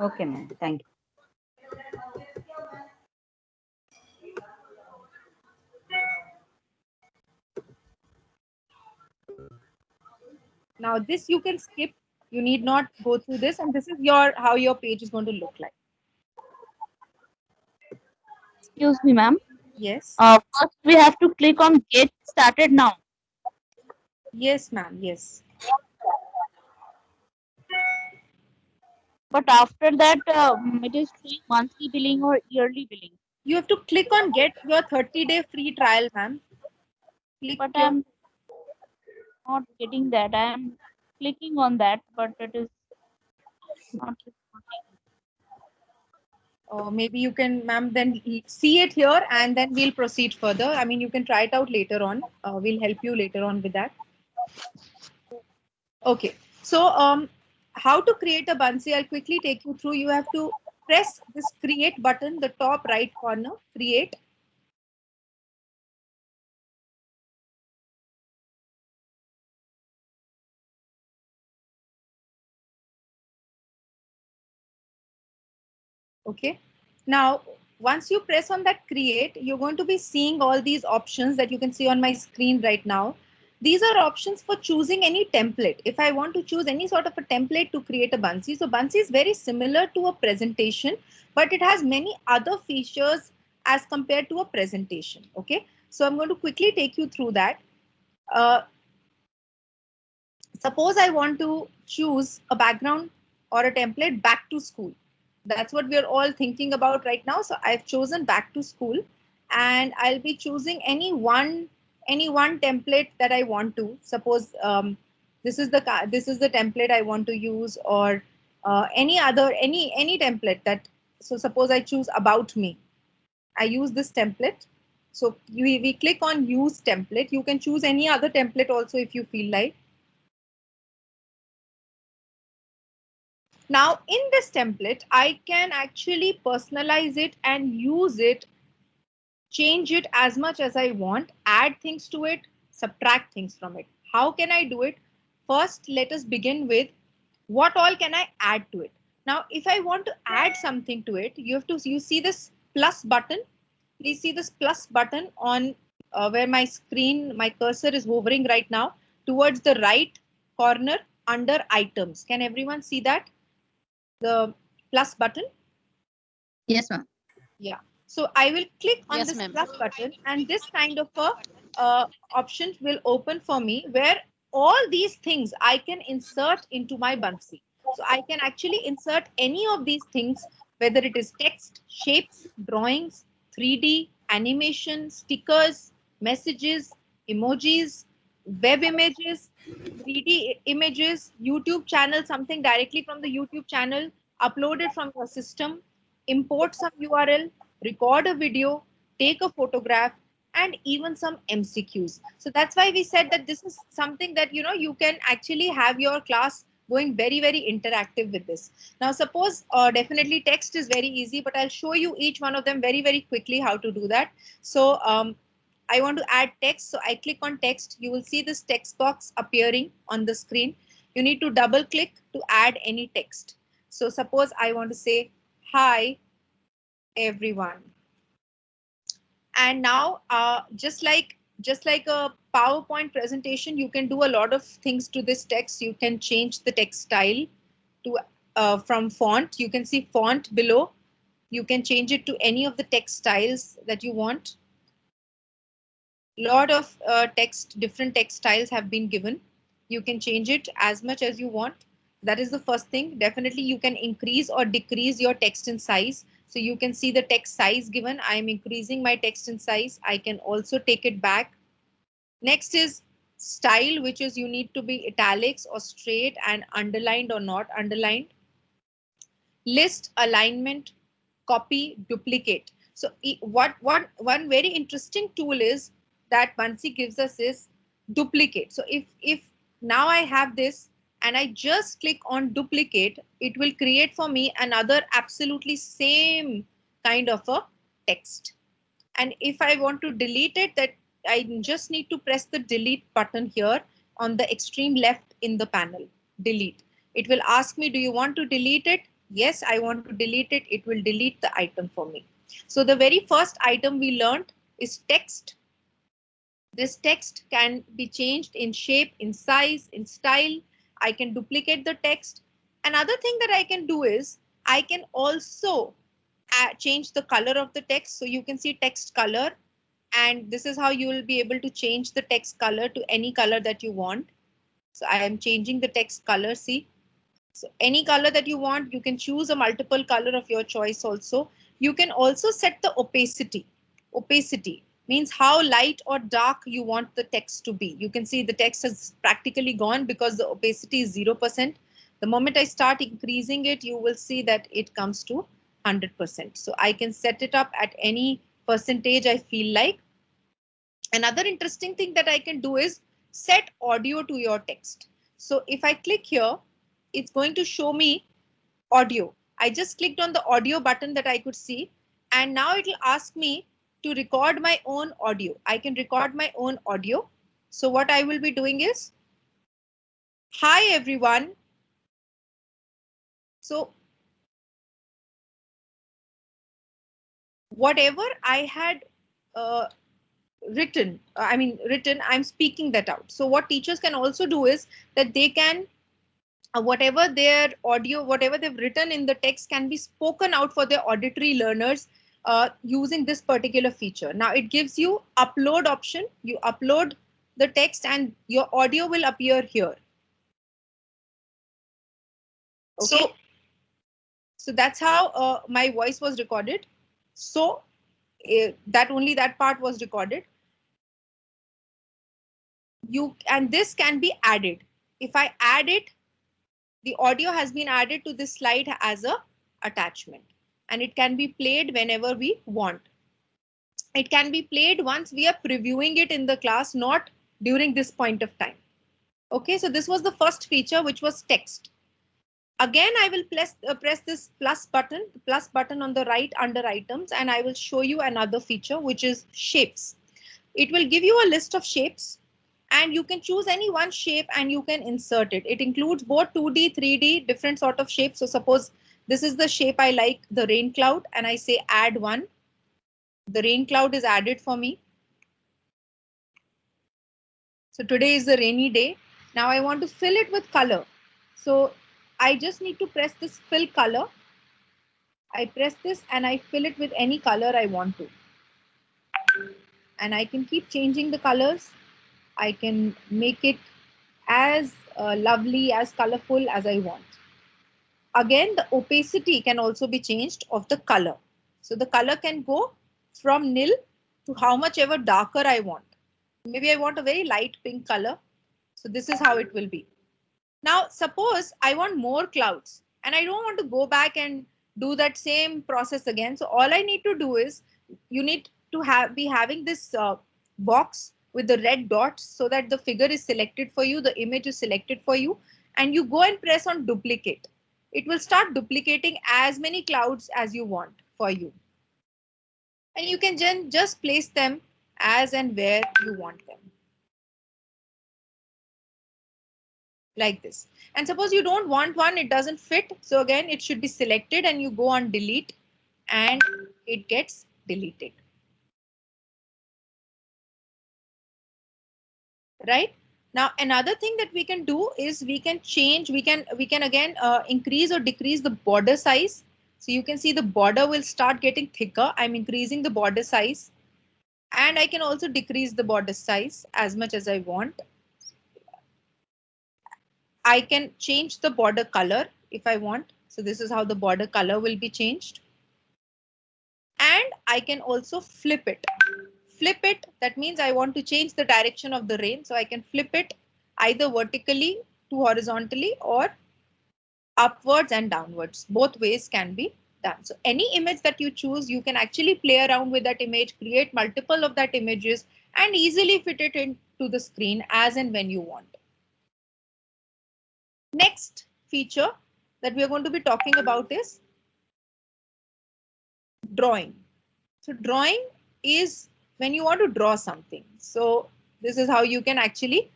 Okay, ma'am. Thank you. Now this you can skip. You need not go through this, and this is your how your page is going to look like. Excuse me, ma'am. Yes. First we have to click on get started now. Yes, ma'am. Yes. But after that, it is showing monthly billing or yearly billing. You have to click on get your 30-day free trial, ma'am. Click But your, I'm not getting that. I am clicking on that, but it is not responding. maybe you can, ma'am, then see it here and then we'll proceed further. I mean, you can try it out later on. We'll help you later on with that. Okay. So, how to create a Bansi? I'll quickly take you through. You have to press this create button, the top right corner, create. Okay. Now, once you press on that create, you're going to be seeing all these options that you can see on my screen right now. These are options for choosing any template. If I want to choose any sort of a template to create a Bansi, so Bansi is very similar to a presentation, but it has many other features as compared to a presentation. Okay. So I'm going to quickly take you through that. Suppose I want to choose a background or a template back to school. That's what we're all thinking about right now. So I've chosen back to school and I'll be choosing any one template that I want to. Suppose this is the template I want to use, or any template that. So suppose I choose about me. I use this template. So we click on use template. You can choose any other template also if you feel like. Now in this template, I can actually personalize it and use it, change it as much as I want, add things to it, subtract things from it. How can I do it? First, let us begin with what all can I add to it. Now, if I want to add something to it, you see this plus button. Please see this plus button on where my cursor is hovering right now, towards the right corner under items. Can everyone see that? The plus button? Yes, ma'am. Yeah. So I will click on Yes, this ma'am. plus button and this kind of a option will open for me, where all these things I can insert into my Bansi. So I can actually insert any of these things, whether it is text, shapes, drawings, 3D, animation, stickers, messages, emojis, web images, 3D images, YouTube channel, something directly from the YouTube channel, uploaded from your system, import some URL, record a video, take a photograph, and even some MCQs. So that's why we said that this is something that you can actually have your class going very, very interactive with this. Now suppose definitely text is very easy, but I'll show you each one of them very, very quickly how to do that. So I want to add text. So I click on text. You will see this text box appearing on the screen. You need to double click to add any text. So suppose I want to say, hi, everyone. And now just like a PowerPoint presentation, you can do a lot of things to this text. You can change the text style to from font. You can see font below. You can change it to any of the text styles that you want. Lot of different text styles have been given. You can change it as much as you want. That is the first thing. Definitely you can increase or decrease your text in size. So you can see the text size given. I am increasing my text in size. I can also take it back. Next is style, which is you need to be italics or straight and underlined or not underlined. List, alignment, copy, duplicate. So one very interesting tool is that Bansi gives us is duplicate. So if now I have this and I just click on duplicate, it will create for me another absolutely same kind of a text. And if I want to delete it, that I just need to press the delete button here on the extreme left in the panel, delete. It will ask me, do you want to delete it? Yes, I want to delete it. It will delete the item for me. So the very first item we learned is text. This text can be changed in shape, in size, in style. I can duplicate the text. Another thing that I can do is I can also change the color of the text. So you can see text color, and this is how you will be able to change the text color to any color that you want. So I am changing the text color, see. So any color that you want, you can choose a multiple color of your choice also. You can also set the opacity. Opacity means how light or dark you want the text to be. You can see the text has practically gone because the opacity is 0%. The moment I start increasing it, you will see that it comes to 100%. So I can set it up at any percentage I feel like. Another interesting thing that I can do is set audio to your text. So if I click here, it's going to show me audio. I just clicked on the audio button that I could see, and now it will ask me to record my own audio. I can record my own audio. So what I will be doing is, hi everyone. So whatever I had written, I'm speaking that out. So what teachers can also do is that they can whatever their audio, whatever they've written in the text can be spoken out for their auditory learners using this particular feature. Now it gives you upload option. You upload the text and your audio will appear here. Okay. So that's how my voice was recorded. So that part was recorded. And this can be added. If I add it, the audio has been added to this slide as a attachment, and it can be played whenever we want. It can be played once we are previewing it in the class, not during this point of time. Okay, so this was the first feature, which was text. Again, I will press this plus button on the right under items, and I will show you another feature, which is shapes. It will give you a list of shapes, and you can choose any one shape and you can insert it. It includes both 2D, 3D, different sort of shapes. So suppose this is the shape I like, the rain cloud, and I say add one. The rain cloud is added for me. So today is a rainy day. Now I want to fill it with color. So I just need to press this fill color. I press this and I fill it with any color I want to. And I can keep changing the colors. I can make it as lovely, as colorful as I want. Again, the opacity can also be changed of the color. So the color can go from nil to how much ever darker I want. Maybe I want a very light pink color. So this is how it will be. Now, suppose I want more clouds and I don't want to go back and do that same process again. So all I need to do is you need to be having this box with the red dots so that the figure is selected for you, the image is selected for you, and you go and press on duplicate. It will start duplicating as many clouds as you want for you. And you can just place them as and where you want them. Like this. And suppose you don't want one, it doesn't fit. So again, it should be selected and you go on delete and it gets deleted. Right? Now, another thing that we can do is we can change, we can again increase or decrease the border size. So you can see the border will start getting thicker. I'm increasing the border size, and I can also decrease the border size as much as I want. I can change the border color if I want. So this is how the border color will be changed. And I can also flip it. Flip it, that means I want to change the direction of the rain. So I can flip it either vertically to horizontally or upwards and downwards. Both ways can be done. So any image that you choose, you can actually play around with that image, create multiple of that images, and easily fit it into the screen as and when you want. Next feature that we are going to be talking about is drawing. So drawing is when you want to draw something. So this is how you can actually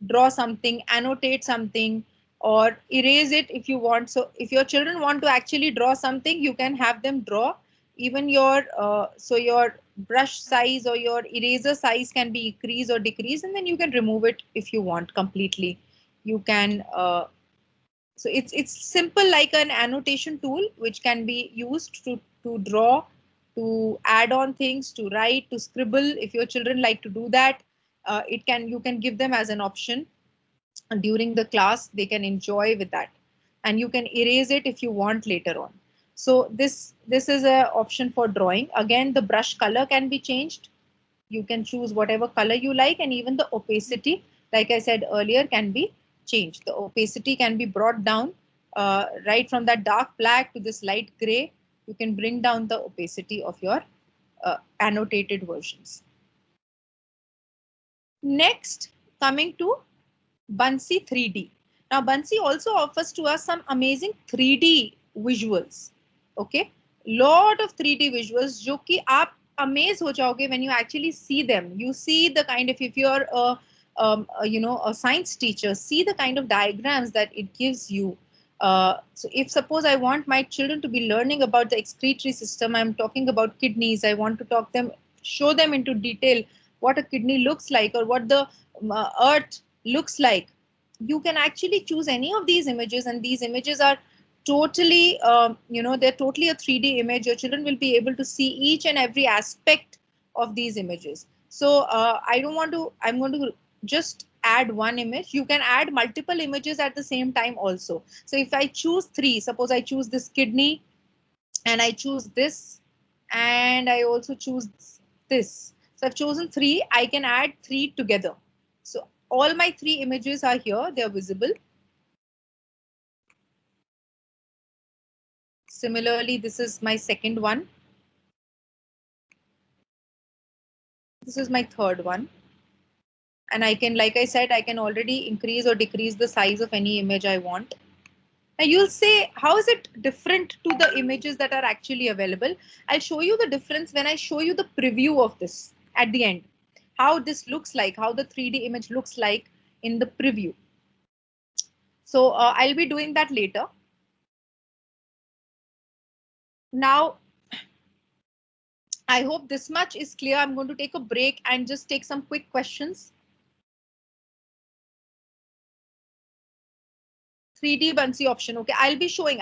draw something, annotate something, or erase it if you want. So if your children want to actually draw something, you can have them draw. Even your so your brush size or your eraser size can be increased or decreased, and then you can remove it if you want completely. You can so it's simple like an annotation tool which can be used to draw, to add on things, to write, to scribble. If your children like to do that, you can give them as an option during the class. They can enjoy with that, and you can erase it if you want later on. So this is a option for drawing. Again, the brush color can be changed. You can choose whatever color you like, and even the opacity, like I said earlier, can be changed. The opacity can be brought down right from that dark black to this light gray. You can bring down the opacity of your annotated versions. Next, coming to Buncee 3D. Now, Buncee also offers to us some amazing 3D visuals. Okay, lot of 3D visuals, जो कि आप amazed हो जाओगे when you actually see them. You see the kind of, if you're a science teacher, see the kind of diagrams that it gives you. So if suppose I want my children to be learning about the excretory system, I'm talking about kidneys, I want to show them into detail what a kidney looks like, or what the earth looks like. You can actually choose any of these images, and these images are totally, they're totally a 3D image. Your children will be able to see each and every aspect of these images. So I'm going to just add one image. You can add multiple images at the same time also. So if I choose 3, suppose I choose this kidney, and I choose this, and I also choose this. So I've chosen 3, I can add 3 together. So all my 3 images are here, they are visible. Similarly, this is my second one. This is my third one. And I can, like I said, I can already increase or decrease the size of any image I want. Now you'll say, how is it different to the images that are actually available? I'll show you the difference when I show you the preview of this at the end. How this looks like, how the 3D image looks like in the preview. So I'll be doing that later. Now, I hope this much is clear. I'm going to take a break and just take some quick questions. 3D Buncee option. Okay, I'll be showing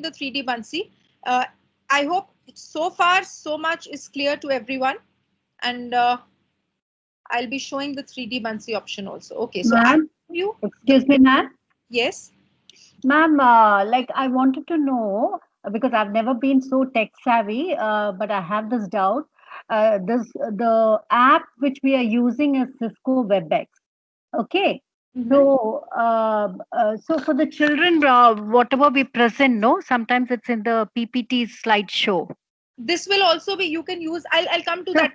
the 3D Buncee. I hope so far so much is clear to everyone, and I'll be showing the 3D Buncee option also. Okay, so excuse me, ma'am. Yes, ma'am. Like I wanted to know, because I've never been so tech savvy, but I have this doubt. The app which we are using is Cisco WebEx. Okay. So, so for the children, whatever we present, no, sometimes it's in the PPT slideshow. This will also be, you can use, I'll come to that.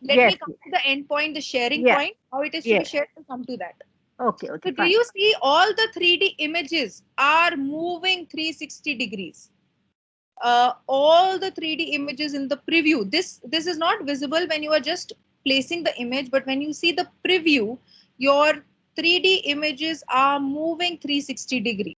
Let me come to the end point, the sharing point, how it is to be shared, to come to that. Okay. So do you see all the 3D images are moving 360 degrees? All the 3D images in the preview. This is not visible when you are just placing the image, but when you see the preview, your 3D images are moving 360 degrees.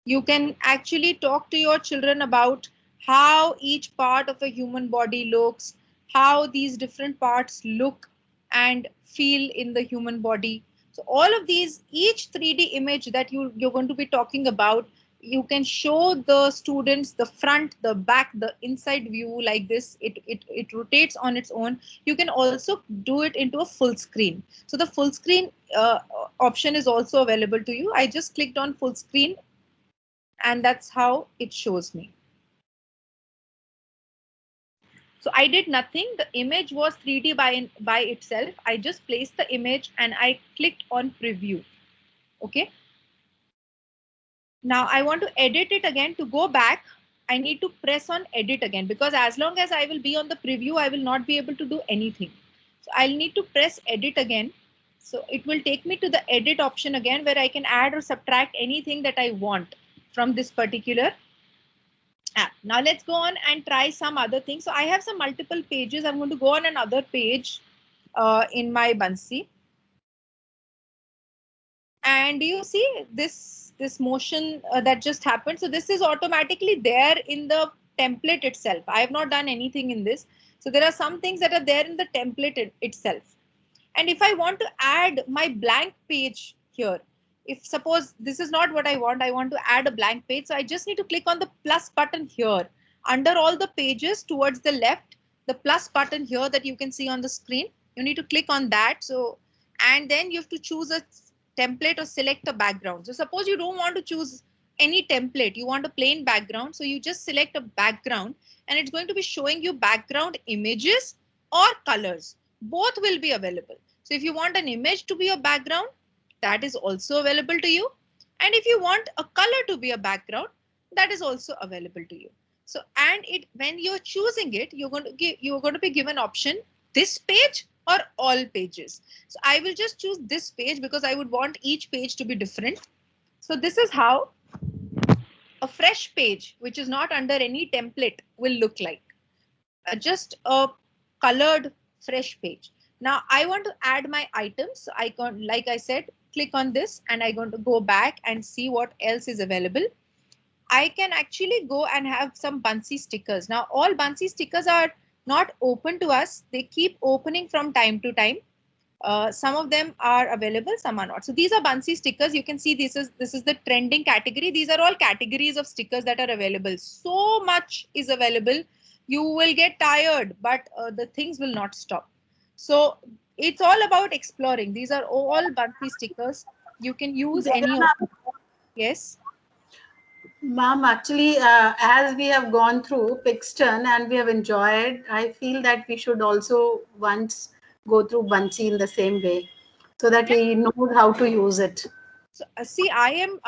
You can actually talk to your children about how each part of a human body looks, how these different parts look and feel in the human body. So all of these, each 3D image that you're going to be talking about, you can show the students the front, the back, the inside view like this. It rotates on its own. You can also do it into a full screen. So the full screen option is also available to you. I just clicked on full screen, and that's how it shows me. So I did nothing. The image was 3D by itself. I just placed the image and I clicked on preview. Okay. Now I want to edit it again. To go back, I need to press on edit again, because as long as I will be on the preview, I will not be able to do anything. So I'll need to press edit again. So it will take me to the edit option again, where I can add or subtract anything that I want from this particular app. Now let's go on and try some other things. So I have some multiple pages. I'm going to go on another page in my Buncee. And do you see this motion that just happened? So this is automatically there in the template itself. I have not done anything in this. So there are some things that are there in the template itself. And if I want to add my blank page here, if suppose this is not what I want to add a blank page. So I just need to click on the plus button here. Under all the pages towards the left, the plus button here that you can see on the screen, you need to click on that. So, and then you have to choose a template or select a background. So suppose you don't want to choose any template, you want a plain background. So you just select a background and it's going to be showing you background images or colors. Both will be available. So if you want an image to be a background, that is also available to you. And if you want a color to be a background, that is also available to you. So, and it, when you're choosing it, you're going to be given option, this page or all pages. So I will just choose this page because I would want each page to be different. So this is how a fresh page, which is not under any template, will look like. Just a colored fresh page. Now I want to add my items. So I can, like I said, click on this and I'm going to go back and see what else is available. I can actually go and have some Buncee stickers. Now all Buncee stickers are not open to us. They keep opening from time to time. Some of them are available, some are not. So these are Buncee stickers. You can see this is the trending category. These are all categories of stickers that are available. So much is available. You will get tired, but the things will not stop. So it's all about exploring. These are all Buncee stickers. You can use any of them. Yes. Ma'am, actually, as we have gone through Pixton and we have enjoyed, I feel that we should also once go through Buncee in the same way, so that we know how to use it. So, see, I am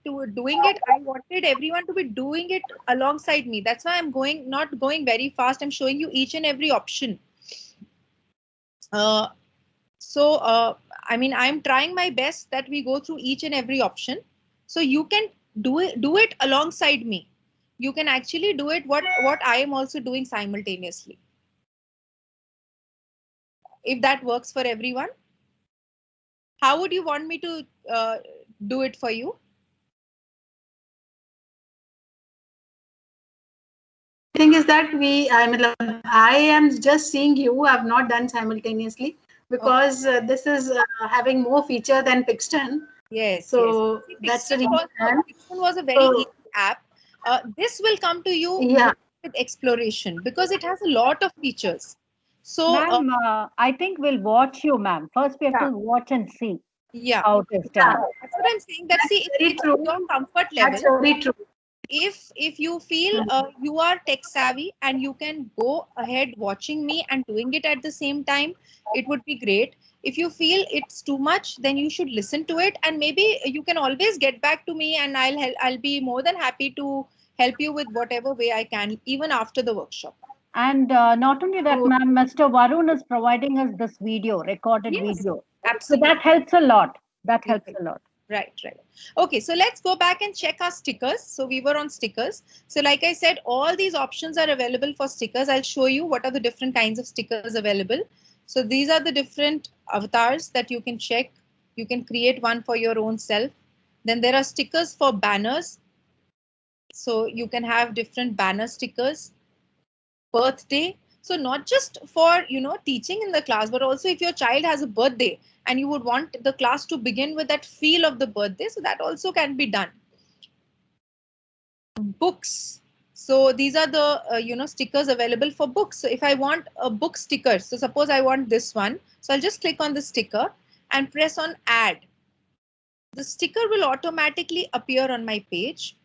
doing it. I wanted everyone to be doing it alongside me. That's why I'm not going very fast. I'm showing you each and every option. I mean, I'm trying my best that we go through each and every option. So you can do it alongside me. You can actually do it what I am also doing simultaneously. If that works for everyone. How would you want me to do it for you? Thing is that I am just seeing you. I've not done simultaneously because this is having more feature than Pixton. Yes. So yes. that's the reason. Pixton was a very easy app. This will come to you with exploration because it has a lot of features. So, ma'am, I think we'll watch you, ma'am. First, we have to watch and see. Yeah. How it is done. That's what I'm saying. That see, it's your comfort level. That's very true. If you feel you are tech savvy and you can go ahead watching me and doing it at the same time, it would be great. If you feel it's too much, then you should listen to it, and maybe you can always get back to me, and I'll be more than happy to help you with whatever way I can, even after the workshop. And not only that, ma'am, Mr. Varun is providing us this video, recorded video. Absolutely. So that helps a lot. That helps a lot. Right. Okay, so let's go back and check our stickers. So we were on stickers. So like I said, all these options are available for stickers. I'll show you what are the different kinds of stickers available. So these are the different avatars that you can check. You can create one for your own self. Then there are stickers for banners. So you can have different banner stickers. Birthday. So not just for, teaching in the class, but also if your child has a birthday and you would want the class to begin with that feel of the birthday, so that also can be done. Books. So these are the, stickers available for books. So if I want a book sticker, so suppose I want this one. So I'll just click on the sticker and press on add. The sticker will automatically appear on my page.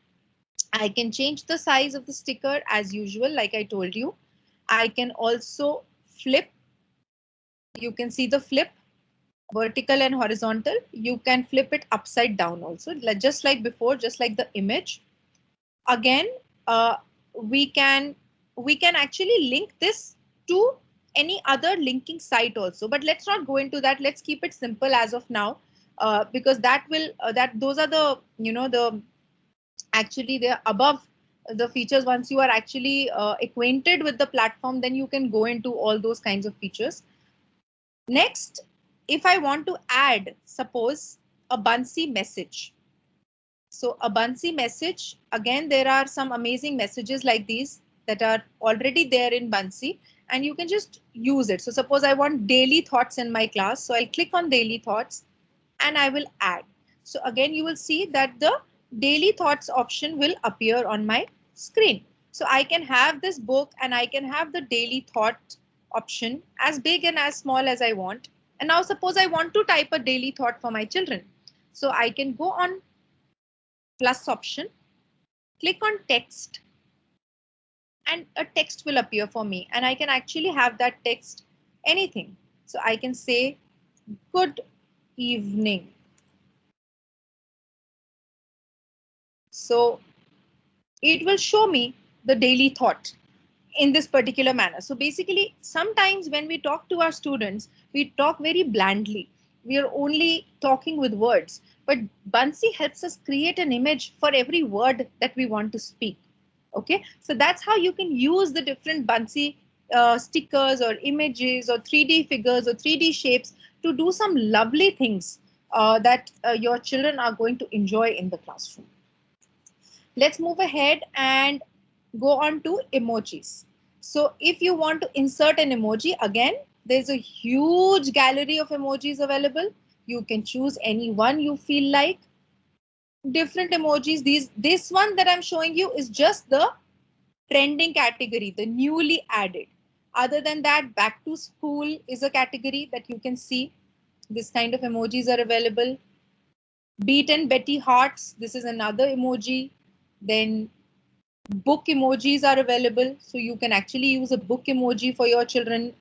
I can change the size of the sticker as usual, like I told you. I can also flip. You can see the flip, vertical and horizontal. You can flip it upside down also, just like before, just like the image. Again, we can actually link this to any other linking site also, but let's not go into that. Let's keep it simple as of now, because that will those are the the actually they're above the features. Once you are actually acquainted with the platform, then you can go into all those kinds of features. Next, if I want to add, suppose, a Buncee message. So a Buncee message, again, there are some amazing messages like these that are already there in Buncee, and you can just use it. So suppose I want daily thoughts in my class. So I'll click on daily thoughts and I will add. So again, you will see that the daily thoughts option will appear on my screen. So I can have this book and I can have the daily thought option as big and as small as I want. And now suppose I want to type a daily thought for my children. So I can go on plus option, click on text, and a text will appear for me, and I can actually have that text anything. So I can say good evening. So it will show me the daily thought in this particular manner. So basically, sometimes when we talk to our students, we talk very blandly. We are only talking with words, but Buncee helps us create an image for every word that we want to speak. Okay, so that's how you can use the different Buncee stickers or images or 3D figures or 3D shapes to do some lovely things that your children are going to enjoy in the classroom. Let's move ahead and go on to emojis. So if you want to insert an emoji, again, there's a huge gallery of emojis available. You can choose any one you feel like. Different emojis. This one that I'm showing you is just the trending category, the newly added. Other than that, back to school is a category that you can see. This kind of emojis are available. Beat and Betty hearts. This is another emoji. Then book emojis are available. So you can actually use a book emoji for your children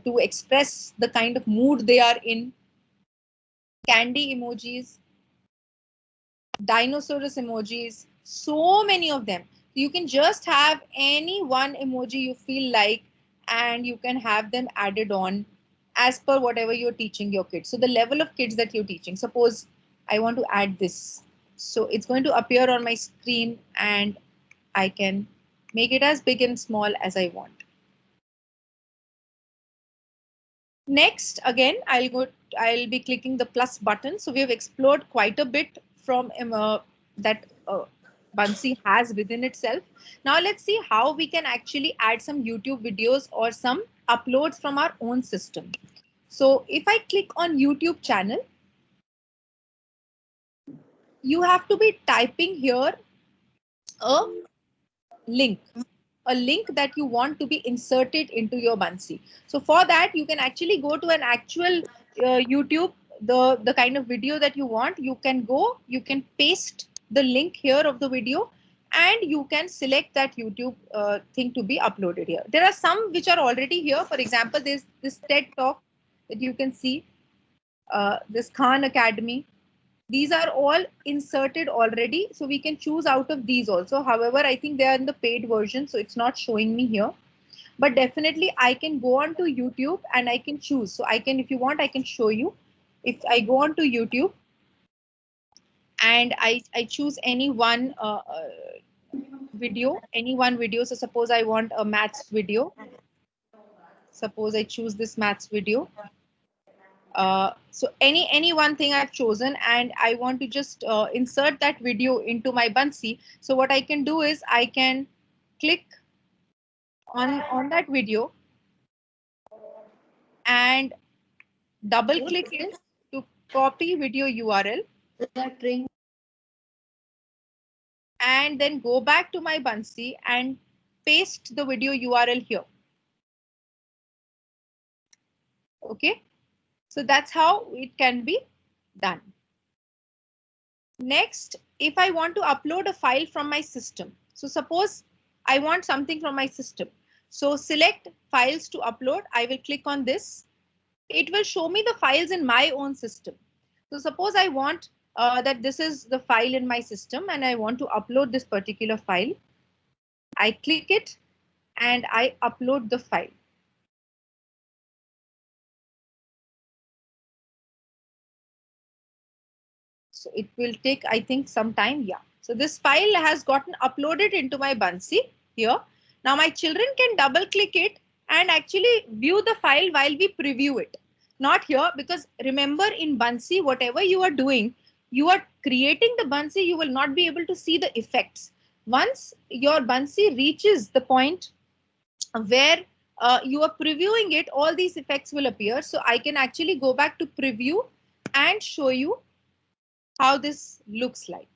to express the kind of mood they are in. Candy emojis, dinosaurus emojis, so many of them. You can just have any one emoji you feel like, and you can have them added on as per whatever you're teaching your kids. So the level of kids that you're teaching, suppose I want to add this. So it's going to appear on my screen and I can make it as big and small as I want. Next, again, I'll be clicking the plus button. So we have explored quite a bit from that Buncee has within itself. Now let's see how we can actually add some YouTube videos or some uploads from our own system. So if I click on YouTube channel, you have to be typing here a link that you want to be inserted into your Buncee. So for that, you can actually go to an actual YouTube, the kind of video that you want. You can paste the link here of the video, and you can select that YouTube thing to be uploaded here. There are some which are already here. For example, there's this TED Talk that you can see, this Khan Academy. These are all inserted already, so we can choose out of these also. However, I think they are in the paid version, so it's not showing me here. But definitely I can go on to YouTube and I can choose. So I can, if you want, I can show you. If I go on to YouTube and I choose any one video, So suppose I want a maths video. Suppose I choose this maths video. So any one thing I've chosen, and I want to just insert that video into my Buncee. So what I can do is I can click on that video and double click it to copy video URL, and then go back to my Buncee and paste the video URL here. Okay, so that's how it can be done. Next, if I want to upload a file from my system, so suppose I want something from my system. So select files to upload. I will click on this. It will show me the files in my own system. So suppose I want that this is the file in my system and I want to upload this particular file. I click it and I upload the file. So it will take, I think, some time. Yeah. So this file has gotten uploaded into my Buncee here. Now my children can double click it and actually view the file while we preview it. Not here, because remember in Buncee, whatever you are doing, you are creating the Buncee, you will not be able to see the effects. Once your Buncee reaches the point where you are previewing it, all these effects will appear. So I can actually go back to preview and show you how this looks like.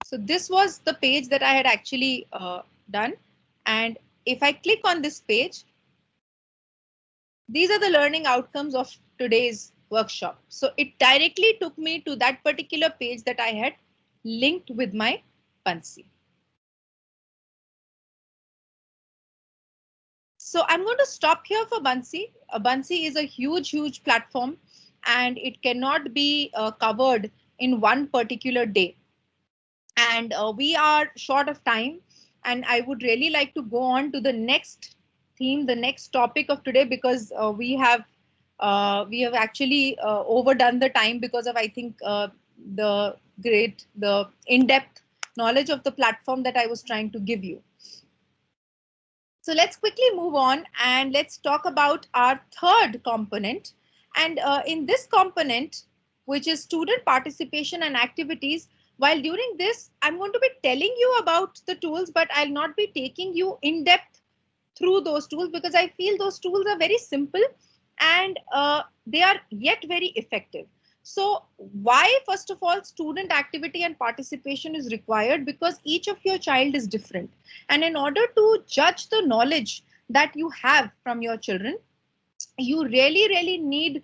So this was the page that I had actually done. And if I click on this page, these are the learning outcomes of today's workshop. So it directly took me to that particular page that I had linked with my Buncee. So I'm going to stop here for Buncee. Buncee is a huge platform and it cannot be covered in one particular day. And we are short of time, and I would really like to go on to the next theme, the next topic of today, because we have actually overdone the time because of, I think, the in-depth knowledge of the platform that I was trying to give you. So let's quickly move on and let's talk about our third component. And in this component, which is student participation and activities, while during this, I'm going to be telling you about the tools, but I'll not be taking you in depth through those tools because I feel those tools are very simple and they are yet very effective. So why, first of all, student activity and participation is required? Because each of your child is different. And in order to judge the knowledge that you have from your children, you really need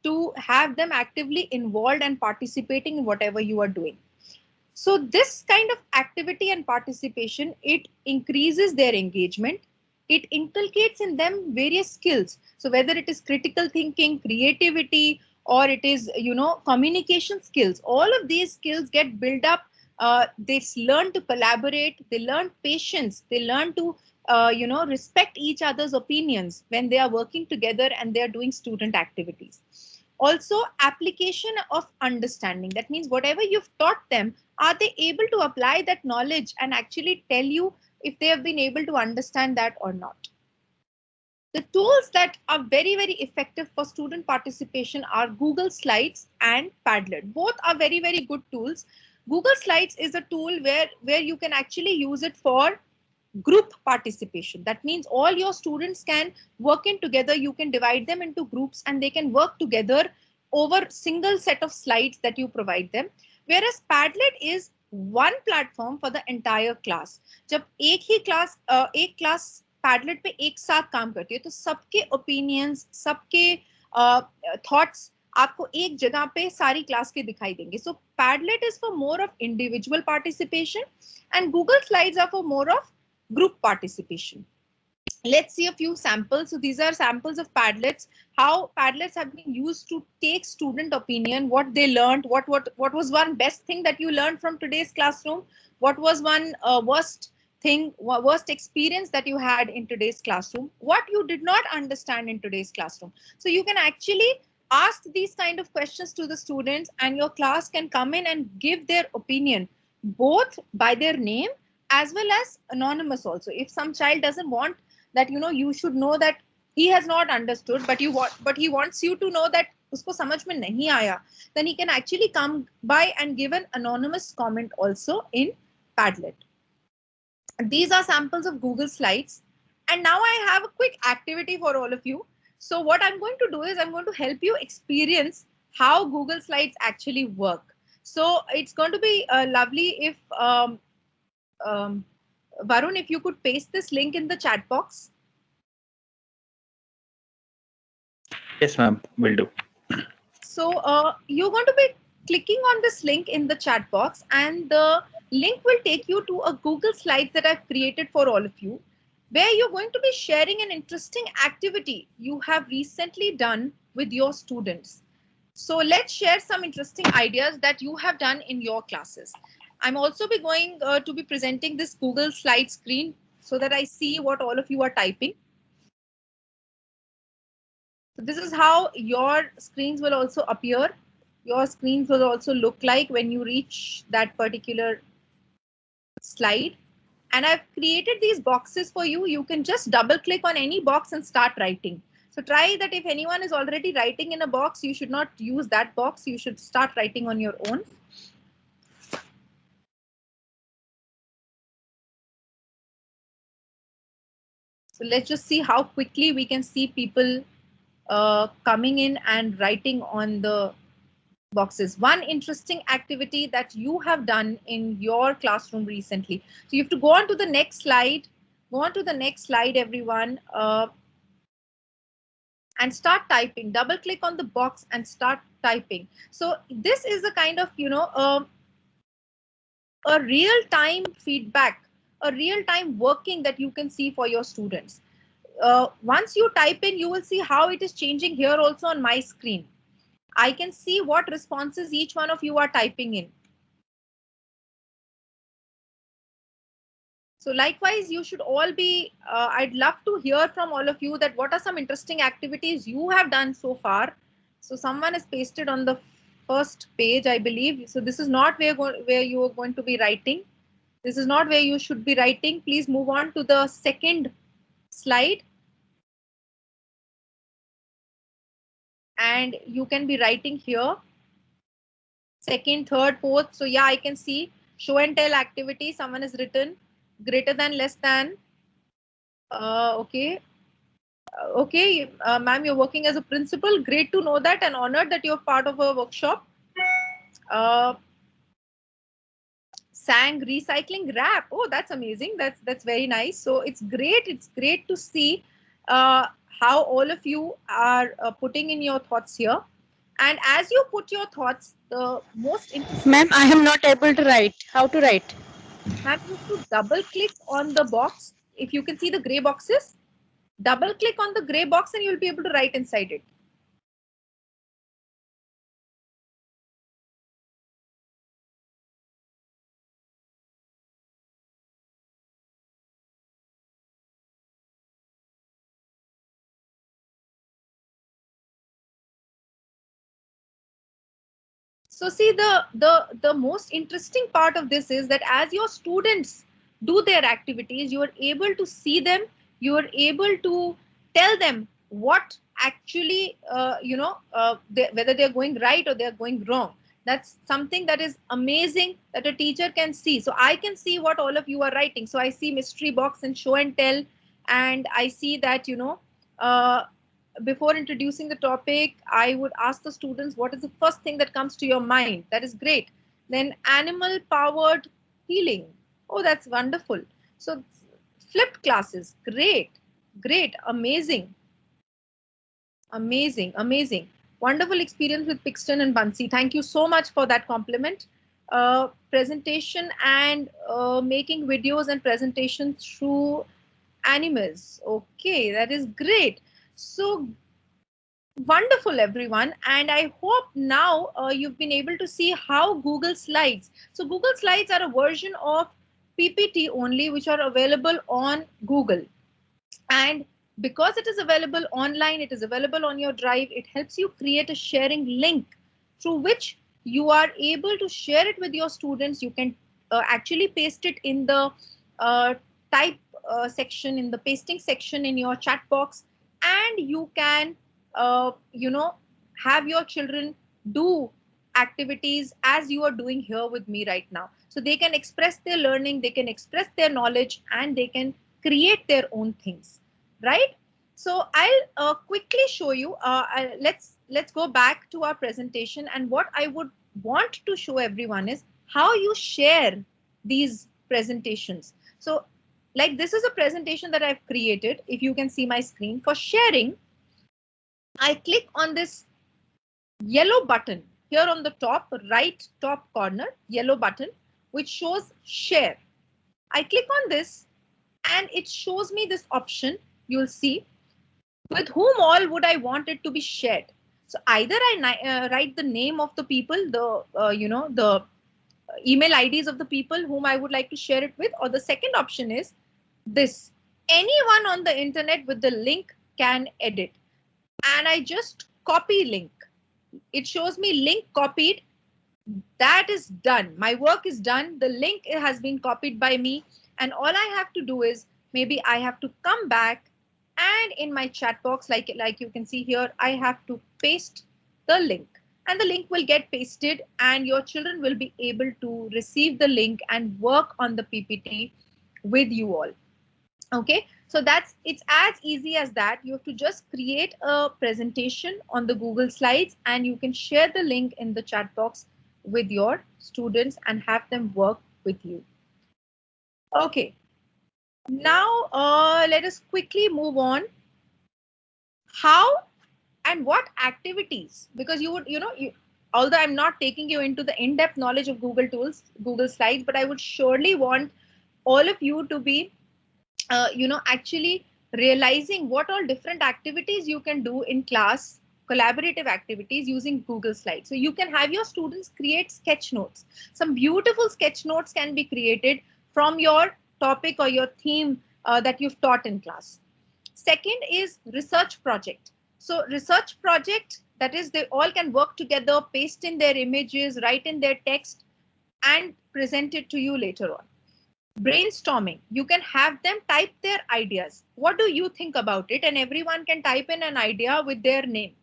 to have them actively involved and participating in whatever you are doing. So this kind of activity and participation, it increases their engagement. It inculcates in them various skills. So whether it is critical thinking, creativity, or it is, communication skills, all of these skills get built up. They learn to collaborate, they learn patience, they learn to, respect each other's opinions when they are working together and they are doing student activities. Also, application of understanding. That means whatever you've taught them, are they able to apply that knowledge and actually tell you if they have been able to understand that or not? The tools that are very effective for student participation are Google Slides and Padlet. Both are very good tools. Google Slides is a tool where you can actually use it for group participation. That means all your students can work in together. You can divide them into groups and they can work together over single set of slides that you provide them. Whereas Padlet is one platform for the entire class. जब एक class Padlet पे एक साथ काम करती है तो सबके opinions, सबके thoughts आपको एक जगह पे सारी क्लास के दिखाई देंगे. So Padlet is for more of individual participation and Google Slides are for more of group participation. Let's see a few samples. So these are samples of Padlets, how Padlets have been used to take student opinion, what they learned, what was one best thing that you learned from today's classroom, what was one worst experience that you had in today's classroom, what you did not understand in today's classroom. So you can actually ask these kind of questions to the students and your class can come in and give their opinion, both by their name as well as anonymous also. If some child doesn't want that, you should know that he has not understood, but he wants you to know that usko samajh mein nahi aaya, then he can actually come by and give an anonymous comment also in Padlet. These are samples of Google Slides. And now I have a quick activity for all of you. So what I'm going to do is I'm going to help you experience how Google Slides actually work. So it's going to be lovely if Varun, if you could paste this link in the chat box. Yes, ma'am, will do. So you're going to be clicking on this link in the chat box and the link will take you to a Google Slides that I've created for all of you, where you're going to be sharing an interesting activity you have recently done with your students. So let's share some interesting ideas that you have done in your classes. I'm also going to be presenting this Google Slide screen so that I see what all of you are typing. So this is how your screens will also appear. Your screens will also look like when you reach that particular slide. And I've created these boxes for you. You can just double click on any box and start writing. So try that. If anyone is already writing in a box, you should not use that box. You should start writing on your own. So let's just see how quickly we can see people coming in and writing on the boxes. One interesting activity that you have done in your classroom recently. So you have to go on to the next slide. Go on to the next slide, everyone. And start typing. Double click on the box and start typing. So this is a kind of, a real-time feedback, a real-time working that you can see for your students. Once you type in, you will see how it is changing here also on my screen. I can see what responses each one of you are typing in. So likewise, you should all be, I'd love to hear from all of you that what are some interesting activities you have done so far. So someone has pasted on the first page, I believe. So this is not where you are going to be writing. This is not where you should be writing. Please move on to the second slide. And you can be writing here. Second, third, fourth. So yeah, I can see show and tell activity. Someone has written greater than, less than. Okay. Okay, ma'am, you're working as a principal. Great to know that, and honored that you're part of a workshop. Sang recycling rap. Oh, that's amazing. That's very nice. So it's great. It's great to see how all of you are putting in your thoughts here. And as you put your thoughts, the most interesting. Ma'am, I am not able to write. How to write? Ma'am, you have to double click on the box. If you can see the gray boxes, double click on the gray box and you'll be able to write inside it. So see, the most interesting part of this is that as your students do their activities, you are able to see them, you are able to tell them what actually, whether they're going right or they're going wrong. That's something that is amazing that a teacher can see. So I can see what all of you are writing. So I see mystery box and show and tell, and I see that, before introducing the topic, I would ask the students, what is the first thing that comes to your mind? That is great. Then animal powered healing. Oh, that's wonderful. So flipped classes. Great. Great. Amazing. Amazing. Amazing. Wonderful experience with Pixton and Bunsey. Thank you so much for that compliment. Presentation and making videos and presentations through animals. Okay, that is great. So wonderful, everyone. And I hope now you've been able to see how Google Slides. So Google Slides are a version of PPT only, which are available on Google. And because it is available online, it is available on your drive, it helps you create a sharing link through which you are able to share it with your students. You can actually paste it in the type section, in the pasting section in your chat box, and you can have your children do activities as you are doing here with me right now. So they can express their learning, they can express their knowledge, and they can create their own things, right? So I'll quickly show you. Let's go back to our presentation, and what I would want to show everyone is how you share these presentations. So like this is a presentation that I've created. If you can see my screen, for sharing, I click on this yellow button here on the top right top corner, yellow button, which shows share. I click on this and it shows me this option. You'll see with whom all would I want it to be shared. So either I write the name of the people, the email IDs of the people whom I would like to share it with, or the second option is this: anyone on the internet with the link can edit. and I just copy link. It shows me link copied. That is done. My work is done. The link has been copied by me. And all I have to do is maybe I have to come back and in my chat box, like you can see here, I have to paste the link. And the link will get pasted and your children will be able to receive the link and work on the PPT with you all. Okay, so it's as easy as that. You have to just create a presentation on the Google Slides and you can share the link in the chat box with your students and have them work with you. Okay, now let us quickly move on. How and what activities, because although I'm not taking you into the in-depth knowledge of Google tools, Google Slides, but I would surely want all of you to be actually realizing what all different activities you can do in class, collaborative activities using Google Slides. So you can have your students create sketch notes. Some beautiful sketch notes can be created from your topic or your theme that you've taught in class. Second is research project. So research project, that is they all can work together, paste in their images, write in their text and present it to you later on. Brainstorming, you can have them type their ideas. What do you think about it? And everyone can type in an idea with their name.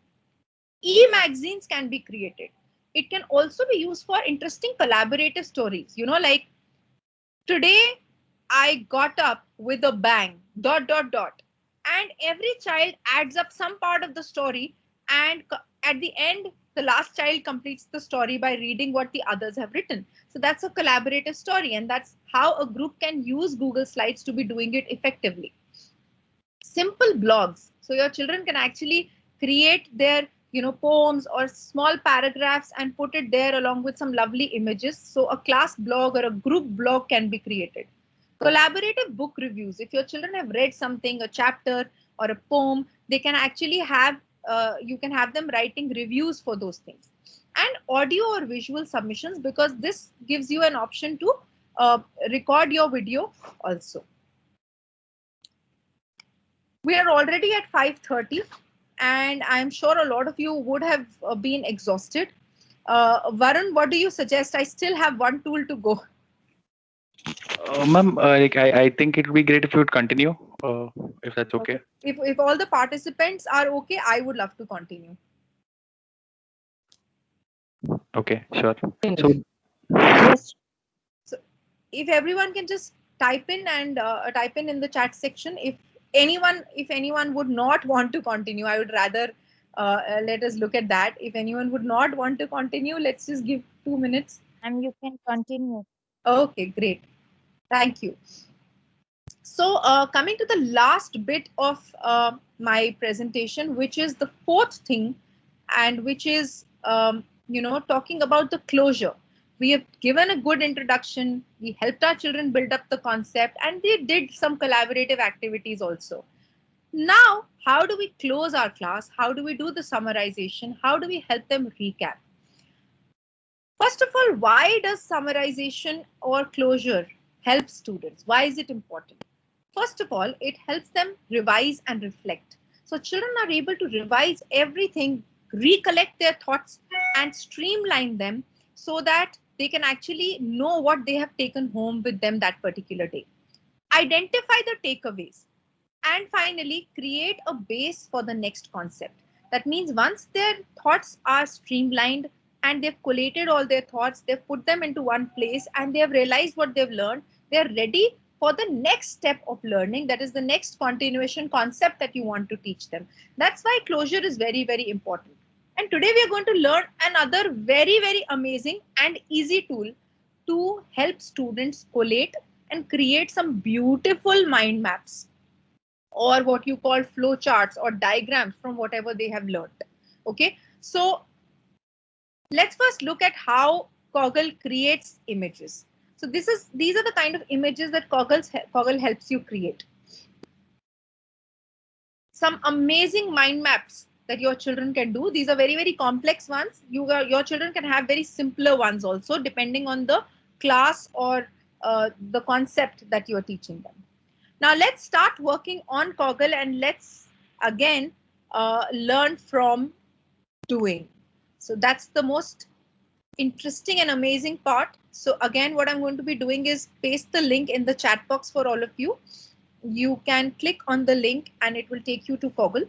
E-magazines can be created. It can also be used for interesting collaborative stories. Like today I got up with a bang, ... And every child adds up some part of the story and at the end, the last child completes the story by reading what the others have written. So that's a collaborative story and that's how a group can use Google Slides to be doing it effectively. Simple blogs. So your children can actually create their poems or small paragraphs and put it there along with some lovely images. So a class blog or a group blog can be created. Collaborative book reviews. If your children have read something, a chapter or a poem, they can actually have, you can have them writing reviews for those things. And audio or visual submissions, because this gives you an option to record your video also. We are already at 5:30 and I'm sure a lot of you would have been exhausted. Varun, what do you suggest? I still have one tool to go. Ma'am, I think it would be great if you would continue, if that's okay. If all the participants are okay, I would love to continue. Okay, sure. So, yes. So if everyone can just type in and type in the chat section. If anyone would not want to continue, I would rather let us look at that. If anyone would not want to continue, let's just give 2 minutes. And you can continue. Okay, great. Thank you. So coming to the last bit of my presentation, which is the fourth thing, and which is, talking about the closure. We have given a good introduction. We helped our children build up the concept and they did some collaborative activities also. Now, how do we close our class? How do we do the summarization? How do we help them recap? First of all, why does summarization or closure help students? Why is it important? First of all, it helps them revise and reflect. So children are able to revise everything, recollect their thoughts and streamline them so that they can actually know what they have taken home with them that particular day. Identify the takeaways. And finally, create a base for the next concept. That means once their thoughts are streamlined and they've collated all their thoughts, they've put them into one place and they have realized what they've learned, they're ready for the next step of learning. That is the next continuation concept that you want to teach them. That's why closure is very, very important. And today we are going to learn another very, very amazing and easy tool to help students collate and create some beautiful mind maps, or what you call flow charts or diagrams from whatever they have learned. Okay, so let's first look at how Coggle creates images. So these are the kind of images that Coggle helps you create. Some amazing mind maps that your children can do. These are very, very complex ones. Your children can have very simpler ones also, depending on the class or the concept that you're teaching them. Now let's start working on Coggle and let's again learn from doing. So that's the most interesting and amazing part. So again, what I'm going to be doing is paste the link in the chat box for all of you. You can click on the link and it will take you to Kaggle.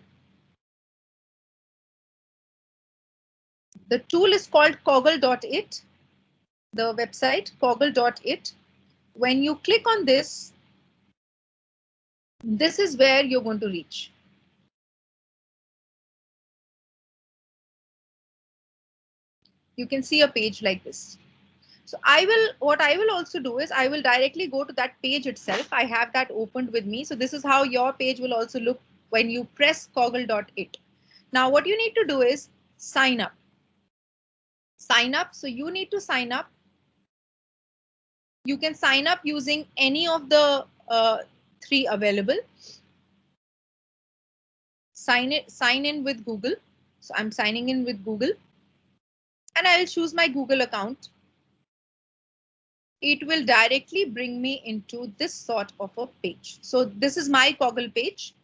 The tool is called Kaggle.it, the website Kaggle.it. When you click on this, this is where you're going to reach. You can see a page like this. So what I will also do is I will directly go to that page itself. I have that opened with me. So this is how your page will also look when you press Kaggle.it. Now what you need to do is sign up. Sign up. So you need to sign up. You can sign up using any of the 3 available. Sign in with Google. So I'm signing in with Google and I'll choose my Google account. It will directly bring me into this sort of a page. So this is my Kaggle page.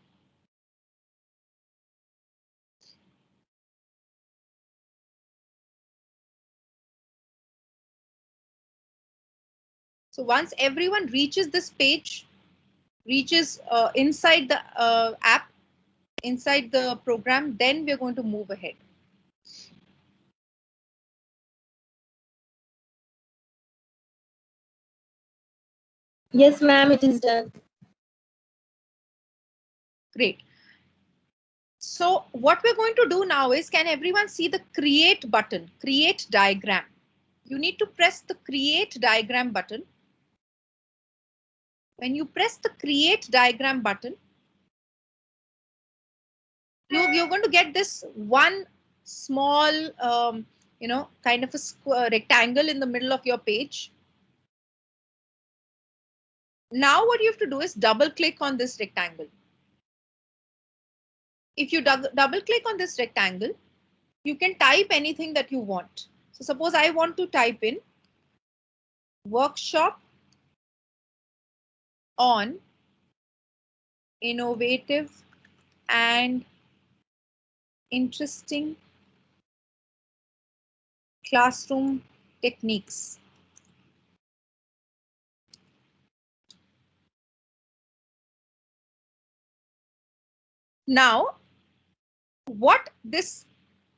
So once everyone reaches this page, reaches inside the app, inside the program, then we're going to move ahead. Yes, ma'am, it is done. Great. So what we're going to do now is, can everyone see the create button, create diagram? You need to press the create diagram button. When you press the create diagram button, you're going to get this one small, kind of a rectangle in the middle of your page. Now what you have to do is double click on this rectangle. If you double click on this rectangle, you can type anything that you want. So suppose I want to type in workshop on innovative and interesting classroom techniques. Now, what this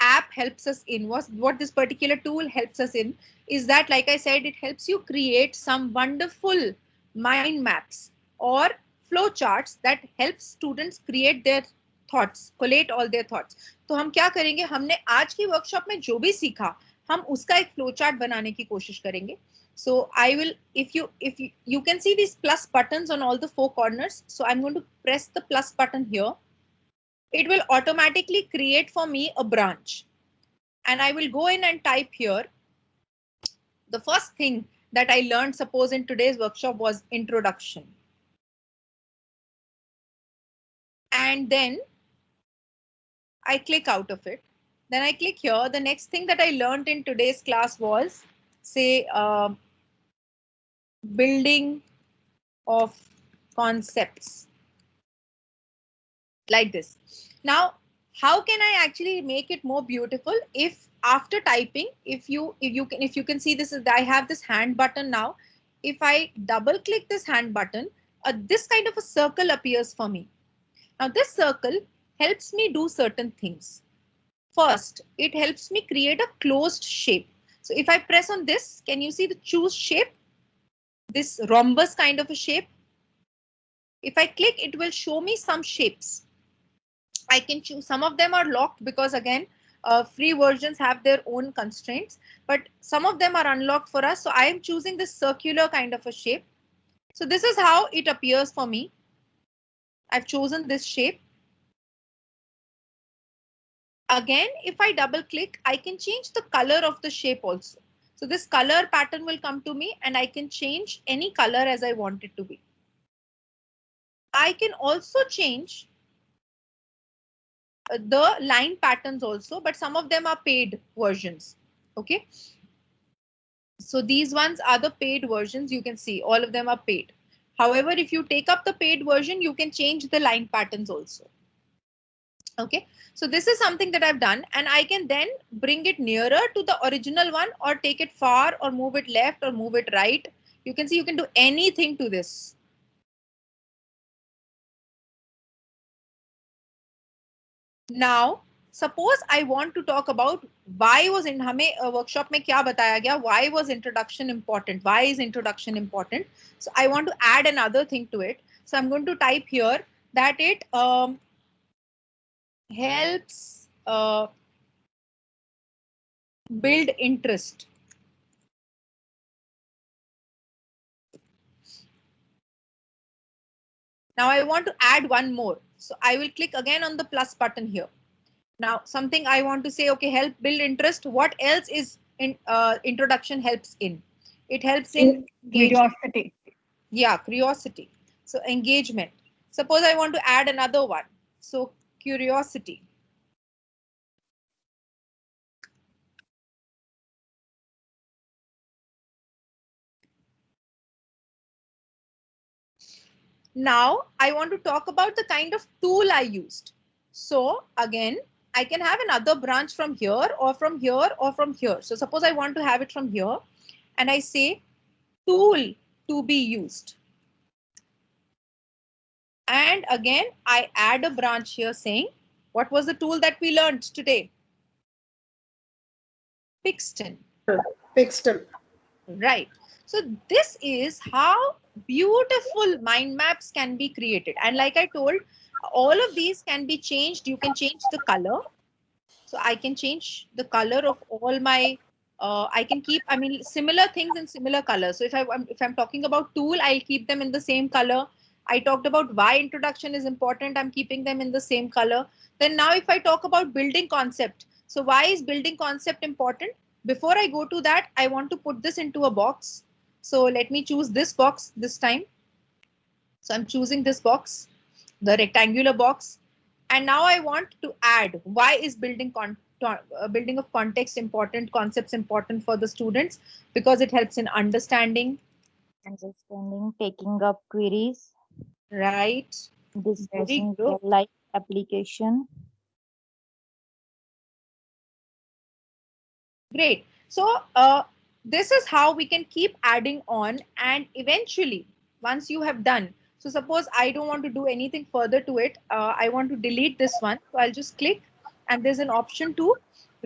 app helps us in, what this particular tool helps us in, is that, like I said, it helps you create some wonderful mind maps or flow charts that help students create their thoughts, collate all their thoughts. तो हम क्या करेंगे, हमने आज की workshop में जो भी सीखा, हम उसका एक फ्लो चार्ट बनाने की कोशिश करेंगे. So I will, if you can see these plus buttons on all the 4 corners. So I'm going to press the plus button here. It will automatically create for me a branch. And I will go in and type here. The first thing that I learned, suppose in today's workshop, was introduction. And then I click out of it. Then I click here. The next thing that I learned in today's class was, say, building of concepts. Like this. Now, how can I actually make it more beautiful? If after typing, if you can see this, I have this hand button now. If I double click this hand button, this kind of a circle appears for me. Now this circle helps me do certain things. First, it helps me create a closed shape. So if I press on this, can you see the choose shape? This rhombus kind of a shape. If I click, it will show me some shapes. I can choose. Some of them are locked because, again, free versions have their own constraints, but some of them are unlocked for us. So I am choosing this circular kind of a shape. So this is how it appears for me. I've chosen this shape. Again, if I double click, I can change the color of the shape also. So this color pattern will come to me and I can change any color as I want it to be. I can also change the line patterns also, but some of them are paid versions. Okay. So these ones are the paid versions. You can see all of them are paid. However, if you take up the paid version, you can change the line patterns also. Okay, so this is something that I've done, and I can then bring it nearer to the original one or take it far or move it left or move it right. You can see you can do anything to this. Now, suppose I want to talk about why was in हमें workshop में क्या बताया गया, why was introduction important, why is introduction important. So I want to add another thing to it. So I'm going to type here that it helps build interest. Now I want to add one more. So I will click again on the plus button here. Now something I want to say, okay, help build interest. What else is in introduction helps in? It helps in Curiosity. Yeah, curiosity. So engagement. Suppose I want to add another one. So curiosity. Now I want to talk about the kind of tool I used. So again, I can have another branch from here or from here or from here. So suppose I want to have it from here and I say tool to be used. And again, I add a branch here saying, what was the tool that we learned today? Pixton. Pixton. Right. So this is how beautiful mind maps can be created. And like I told, all of these can be changed. You can change the color. So I can change the color of all my, I can keep, I mean, similar things in similar colors. So if I'm talking about tool, I'll keep them in the same color. I talked about why introduction is important. I'm keeping them in the same color. Then now if I talk about building concept. So why is building concept important? Before I go to that, I want to put this into a box. So let me choose this box this time. So I'm choosing this box, the rectangular box. And now I want to add, why is building of context important, concepts important for the students? Because it helps in understanding, taking up queries, right? discussing real life application. Great. So this is how we can keep adding on, and eventually once you have done, so suppose I don't want to do anything further to it, I want to delete this one, so I'll just click and there's an option to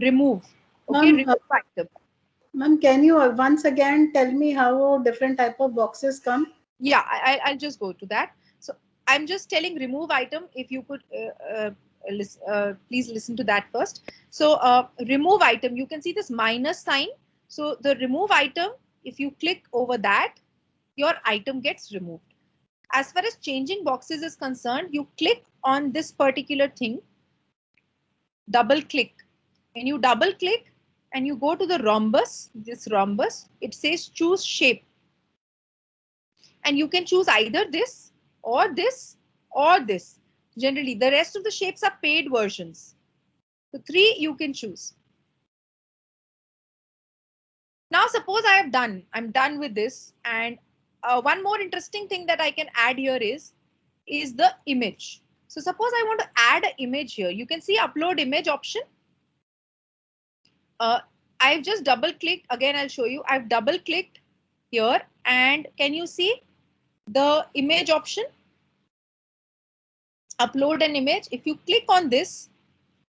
remove. Okay, remove item. Ma'am, can you once again tell me how different type of boxes come? Yeah, I'll just go to that. So I'm just telling remove item. If you could please listen to that first. So remove item, you can see this minus sign. So the remove item, if you click over that, your item gets removed. As far as changing boxes is concerned, you click on this particular thing, double click. When you double click and you go to the rhombus, this rhombus, it says choose shape. And you can choose either this or this or this. Generally, the rest of the shapes are paid versions. So 3 you can choose. Now suppose I'm done with this, and one more interesting thing that I can add here is the image. So suppose I want to add an image here. You can see upload image option. I've just double clicked. Again, I'll show you. I've double clicked here, and can you see the image option? Upload an image. If you click on this,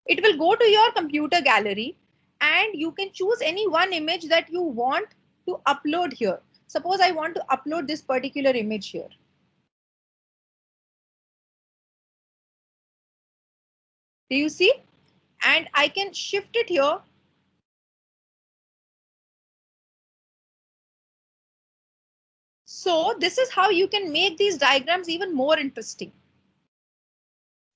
it will go to your computer gallery and you can choose any one image that you want to upload here. Suppose I want to upload this particular image here. Do you see? And I can shift it here. So this is how you can make these diagrams even more interesting.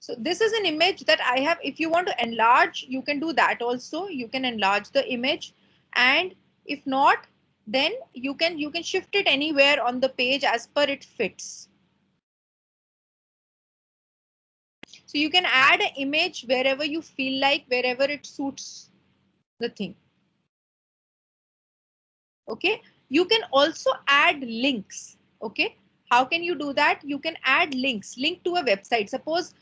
So this is an image that I have. If you want to enlarge, you can do that also. You can enlarge the image, and if not, then you can shift it anywhere on the page as per it fits. So you can add an image wherever you feel like, wherever it suits the thing. Okay, you can also add links. Okay, how can you do that? You can add links, link to a website. Suppose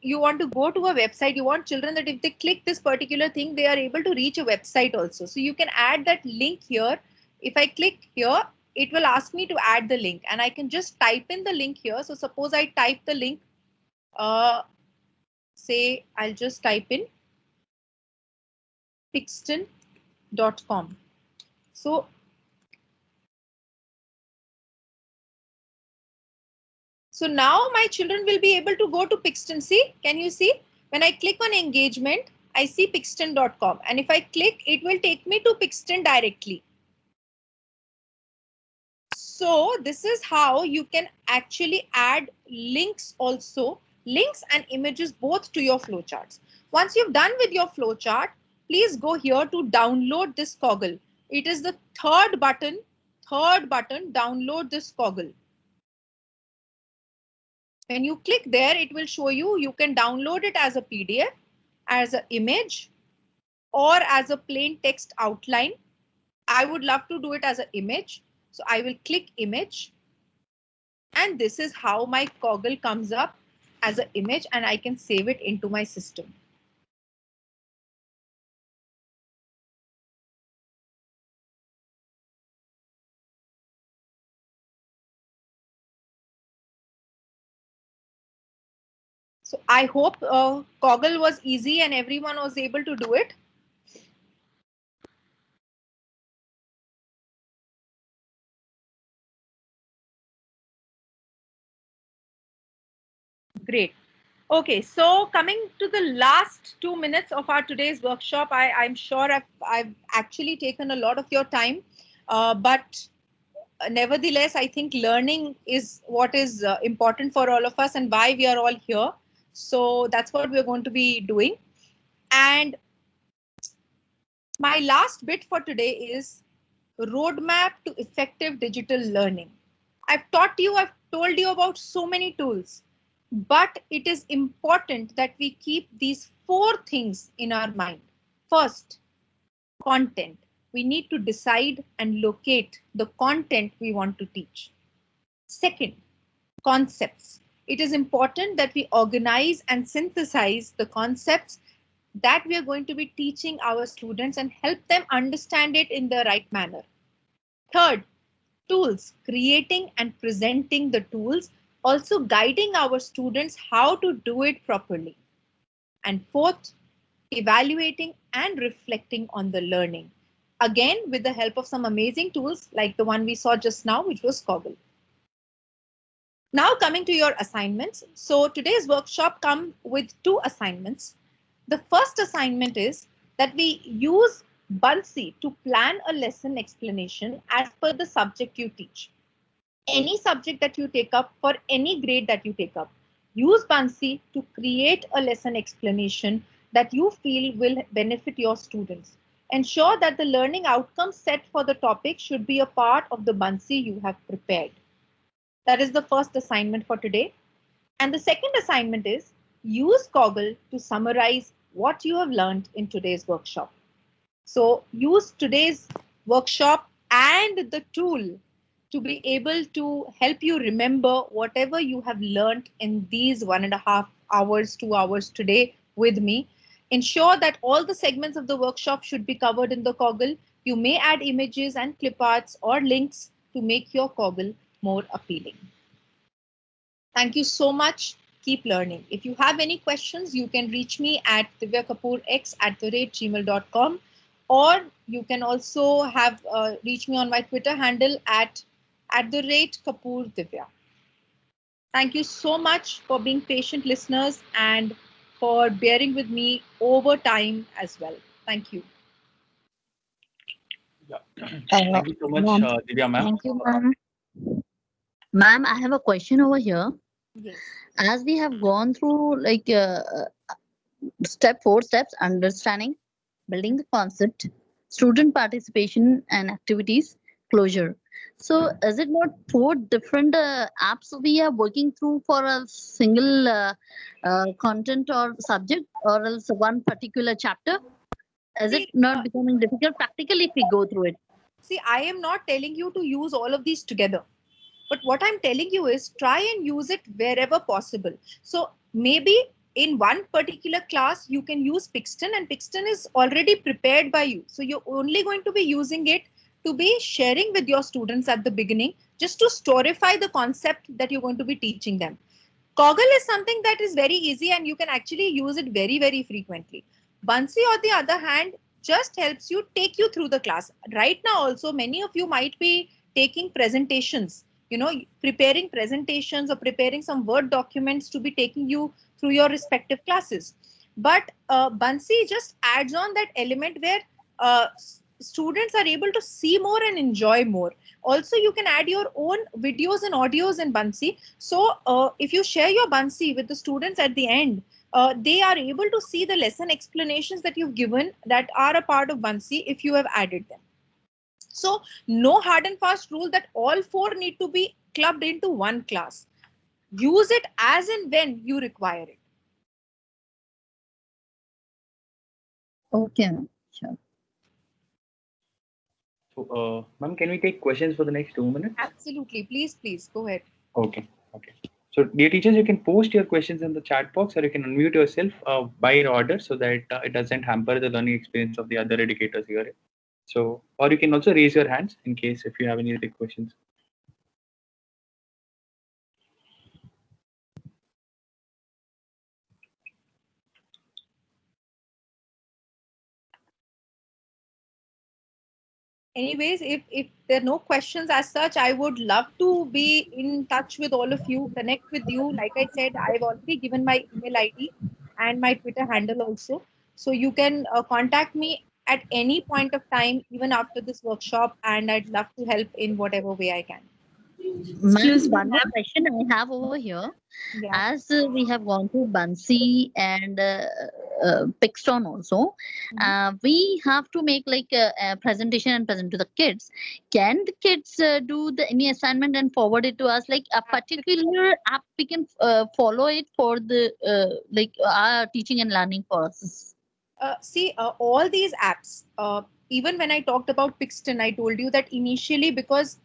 you want to go to a website, you want children that if they click this particular thing, they are able to reach a website also. So you can add that link here. If I click here, it will ask me to add the link and I can just type in the link here. So suppose I type the link, say I'll just type in pixton.com. So now my children will be able to go to Pixton. See, can you see? When I click on engagement, I see pixton.com. And if I click, it will take me to Pixton directly. So this is how you can actually add links also, links and images both to your flowcharts. Once you've done with your flowchart, please go here to download this Coggle. It is the third button, download this Coggle. When you click there, it will show you can download it as a PDF, as an image, or as a plain text outline. I would love to do it as an image. So I will click image. And this is how my Coggle comes up as an image and I can save it into my system. So I hope Coggle was easy and everyone was able to do it. Great. Okay, so coming to the last 2 minutes of our today's workshop, I'm sure I've actually taken a lot of your time, but nevertheless, I think learning is what is important for all of us and why we are all here. So that's what we're going to be doing. And my last bit for today is roadmap to effective digital learning. I've told you about so many tools, but it is important that we keep these 4 things in our mind. First, content. We need to decide and locate the content we want to teach. Second, concepts. It is important that we organize and synthesize the concepts that we are going to be teaching our students and help them understand it in the right manner. Third, tools, creating and presenting the tools, also guiding our students how to do it properly. And fourth, evaluating and reflecting on the learning. Again, with the help of some amazing tools like the one we saw just now, which was Coggle. Now coming to your assignments. So today's workshop comes with 2 assignments. The first assignment is that we use Buncee to plan a lesson explanation as per the subject you teach. Any subject that you take up for any grade that you take up, use Buncee to create a lesson explanation that you feel will benefit your students. Ensure that the learning outcomes set for the topic should be a part of the Buncee you have prepared. That is the first assignment for today. And the second assignment is use Coggle to summarize what you have learned in today's workshop. So use today's workshop and the tool to be able to help you remember whatever you have learned in these 1.5 hours, 2 hours today with me. Ensure that all the segments of the workshop should be covered in the Coggle. You may add images and clip arts or links to make your Coggle more appealing. Thank you so much. Keep learning. If you have any questions, you can reach me at divyakapoorx@gmail.com, or you can also have reach me on my Twitter handle at @kapoordivya. Thank you so much for being patient listeners and for bearing with me over time as well. Thank you. Yeah. Thank you so much, Divya ma'am. Thank you, ma'am. Ma'am, I have a question over here. Yes. As we have gone through like step 4 steps, understanding, building the concept, student participation and activities, closure. So is it not 4 different apps we are working through for a single content or subject, or else one particular chapter? Is it not becoming difficult practically if we go through it? See, I am not telling you to use all of these together. But what I'm telling you is try and use it wherever possible. So maybe in one particular class you can use Pixton, and Pixton is already prepared by you, so you're only going to be using it to be sharing with your students at the beginning, just to storify the concept that you're going to be teaching them. Coggle is something that is very easy and you can actually use it very, very frequently. Buncee, on the other hand, just helps you take you through the class. Right now also, many of you might be taking presentations, preparing presentations or preparing some Word documents to be taking you through your respective classes. But Buncee just adds on that element where students are able to see more and enjoy more. Also, you can add your own videos and audios in Buncee. So if you share your Buncee with the students at the end, they are able to see the lesson explanations that you've given that are a part of Buncee if you have added them. So no hard and fast rule that all 4 need to be clubbed into one class. Use it as and when you require it. Okay, sure. So, ma'am, can we take questions for the next 2 minutes? Absolutely. Please go ahead. Okay. So, dear teachers, you can post your questions in the chat box, or you can unmute yourself by your order so that it doesn't hamper the learning experience of the other educators here. So, or you can also raise your hands in case if you have any other questions. Anyways, if there are no questions as such, I would love to be in touch with all of you, connect with you. Like I said, I've already given my email ID and my Twitter handle also. So you can contact me at any point of time, even after this workshop, and I'd love to help in whatever way I can. Ma'am, one more question I have over here. Yeah. As we have gone through Buncee and Pixton also, we have to make like a presentation and present to the kids. Can the kids do any assignment and forward it to us? Like a particular app we can follow it for the like our teaching and learning process. See, all these apps, even when I talked about Pixton, I told you that initially because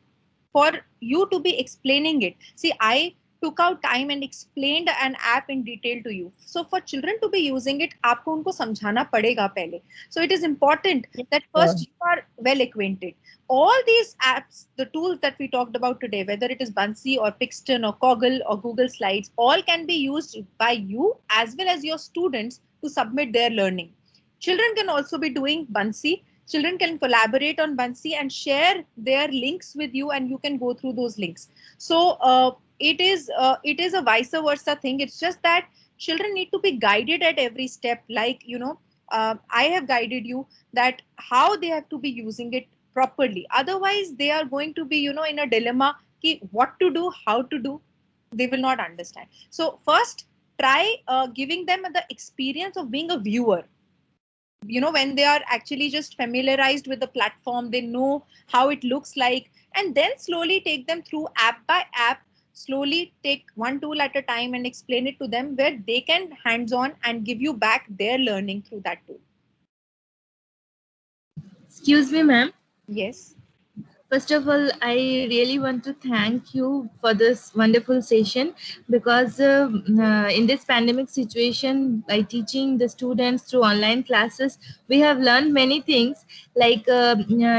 for you to be explaining it, see, I took out time and explained an app in detail to you. So for children to be using it, आपको उनको समझाना पड़ेगा पहले. So it is important that first you are well acquainted. All these apps, the tools that we talked about today, whether it is Buncee or Pixton or Coggle or Google Slides, all can be used by you as well as your students to submit their learning. Children can also be doing Buncee. Children can collaborate on Buncee and share their links with you, and you can go through those links. So it is a vice versa thing. It's just that children need to be guided at every step. Like, I have guided you that how they have to be using it properly. Otherwise, they are going to be, in a dilemma, what to do, how to do. They will not understand. So first, try giving them the experience of being a viewer. When they are actually just familiarized with the platform, they know how it looks like, and then slowly take them through app by app, slowly take one tool at a time and explain it to them where they can hands-on and give you back their learning through that tool. Excuse me, ma'am. Yes. First of all, I really want to thank you for this wonderful session, because in this pandemic situation, by teaching the students through online classes, we have learned many things, like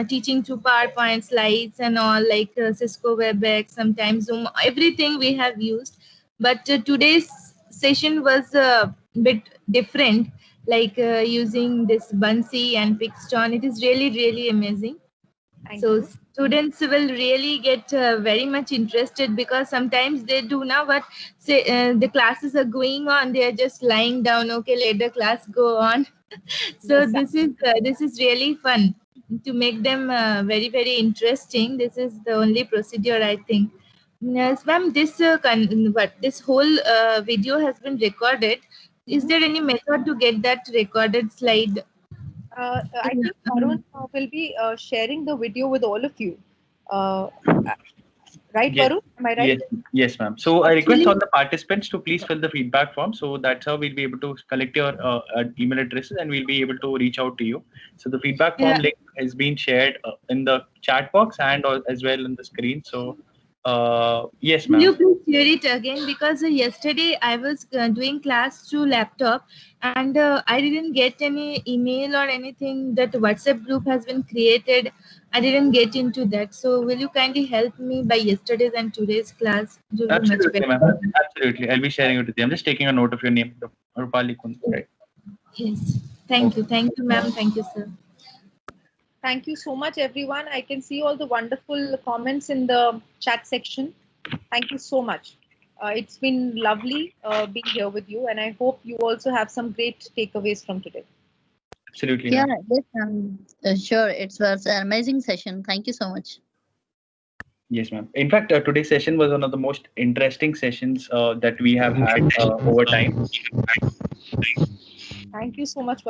teaching through PowerPoint slides and all, like Cisco WebEx, sometimes Zoom, everything we have used. But today's session was a bit different, like using this Buncee and Pixton. It is really, really amazing. So students will really get very much interested, because sometimes they do now, but say the classes are going on, they are just lying down, okay, let the class go on. So this is really fun to make them very, very interesting. This is the only procedure, I think. Yes, ma'am, this whole video has been recorded. Is there any method to get that recorded slide? I think Arun will be sharing the video with all of you. Right, Yes. Varun? Am I right? Yes, ma'am. So I request all the participants to please fill the feedback form. So that's how we'll be able to collect your email addresses, and we'll be able to reach out to you. So the feedback form link has been shared in the chat box and as well in the screen. So Yes, Will you ma'am. please share it again? Because yesterday I was doing class through laptop and I didn't get any email or anything that WhatsApp group has been created. I didn't get into that. So will you kindly help me by yesterday's and today's class? It will be much Absolutely, ma'am. better. Absolutely. I'll be sharing it with you. I'm just taking a note of your name, Rupali Kund, right? Yes. Thank you. Thank you, ma'am. Thank you, sir. Thank you so much, everyone. I can see all the wonderful comments in the chat section. Thank you so much. It's been lovely being here with you, and I hope you also have some great takeaways from today. Absolutely, Yeah, ma'am. yes, sure. It was an amazing session. Thank you so much. Yes, ma'am. In fact, today's session was one of the most interesting sessions that we have had over time. Thank you so much.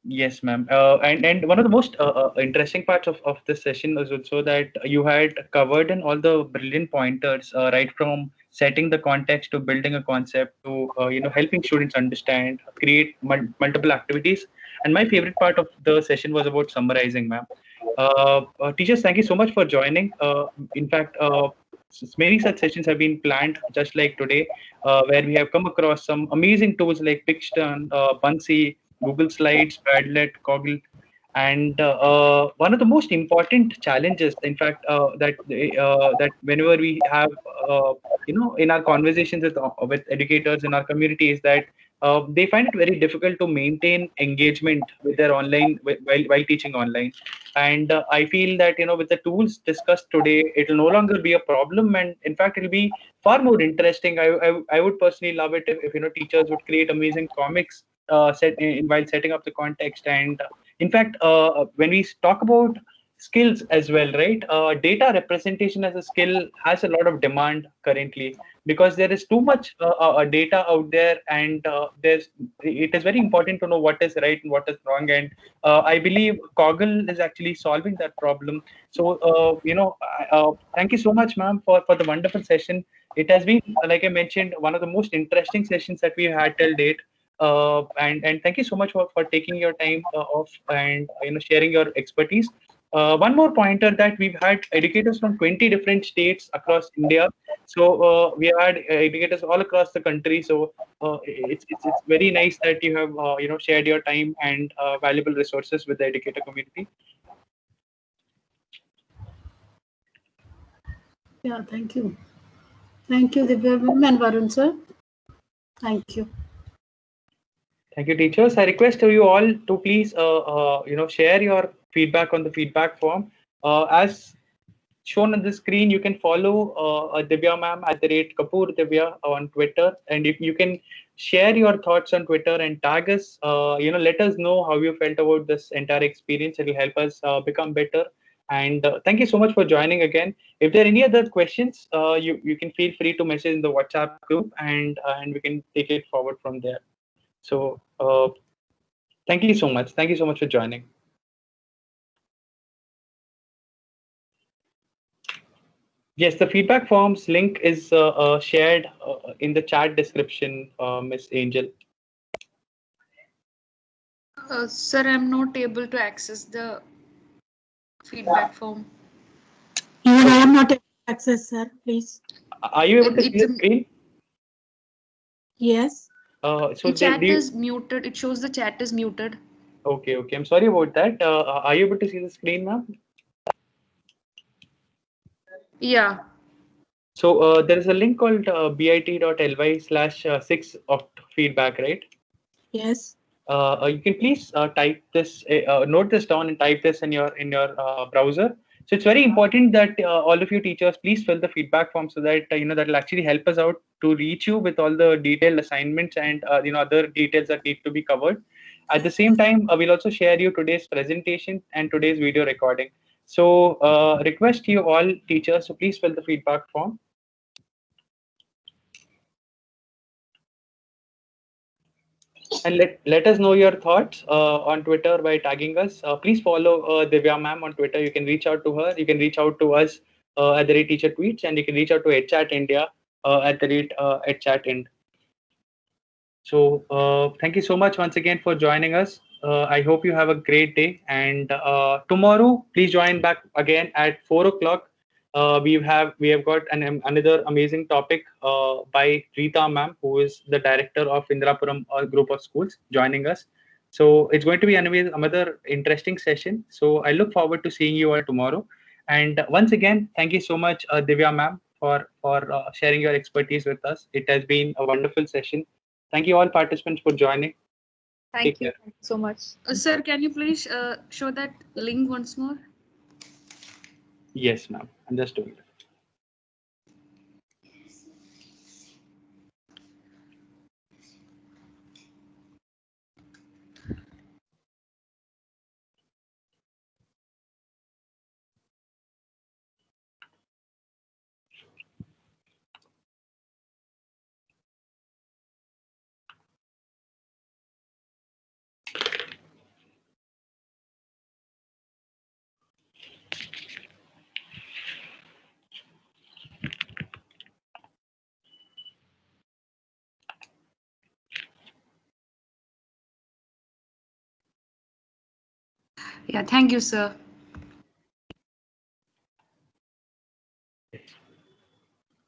Yes, ma'am. And one of the most interesting parts of this session was also that you had covered in all the brilliant pointers, right from setting the context to building a concept to helping students understand, create multiple activities. And my favorite part of the session was about summarizing, ma'am. Teachers, thank you so much for joining. In fact, many such sessions have been planned just like today, where we have come across some amazing tools like Pixton, Bunsey, Google Slides, Padlet, Kaggle, and one of the most important challenges, in fact, that whenever we have, in our conversations with educators in our community, is that they find it very difficult to maintain engagement with their online while teaching online. And I feel that with the tools discussed today, it will no longer be a problem, and in fact, it will be far more interesting. I would personally love it if teachers would create amazing comics while setting up the context. And in fact, when we talk about skills as well, right? Data representation as a skill has a lot of demand currently because there is too much data out there, and it is very important to know what is right and what is wrong. And I believe Kaggle is actually solving that problem. So, thank you so much, ma'am, for the wonderful session. It has been, like I mentioned, one of the most interesting sessions that we've had till date. And thank you so much for taking your time off and sharing your expertise. One more pointer that we've had educators from 20 different states across India. So we had educators all across the country. So it's very nice that you have shared your time and valuable resources with the educator community. Yeah, thank you. Thank you, Divya ma'am and Varun sir. Thank you. Thank you, teachers. I request you all to please, share your feedback on the feedback form. As shown on the screen, you can follow Divya ma'am at the rate Kapoor Divya on Twitter, and if you can share your thoughts on Twitter and tag us, let us know how you felt about this entire experience. It will help us become better. And thank you so much for joining again. If there are any other questions, you can feel free to message in the WhatsApp group, and we can take it forward from there. So thank you so much. Thank you so much for joining. Yes, the feedback forms link is shared in the chat description, Miss Angel. Sir, I'm not able to access the feedback form. Even I am not able to access, sir. Please. Are you able to see the screen? Yes. So the chat is muted. It shows the chat is muted. Okay. I'm sorry about that. Are you able to see the screen, ma'am? Yeah. So there is a link called bit.ly/6 of feedback, right? Yes. You can please type this, note this down, and type this in your browser. So it's very important that all of you teachers please fill the feedback form so that that will actually help us out to reach you with all the detailed assignments and other details that need to be covered. At the same time, we'll also share you today's presentation and today's video recording. So request you all teachers to please fill the feedback form. And let us know your thoughts on Twitter by tagging us. Please follow Divya ma'am on Twitter. You can reach out to her. You can reach out to us at the rate teacher tweets, and you can reach out to HChat India at the rate HChat Ind. So thank you so much once again for joining us. I hope you have a great day. And tomorrow, please join back again at 4 o'clock we have got another amazing topic by Rita ma'am, who is the director of Indrapuram group of schools, joining us. So it's going to be another interesting session. So I look forward to seeing you all tomorrow. And once again, thank you so much, Divya ma'am, for sharing your expertise with us. It has been a wonderful session. Thank you all participants for joining. Thank you. Thank you so much. Sir, can you please show that link once more? Yes, ma'am. I'm just doing it. Yeah, thank you, sir.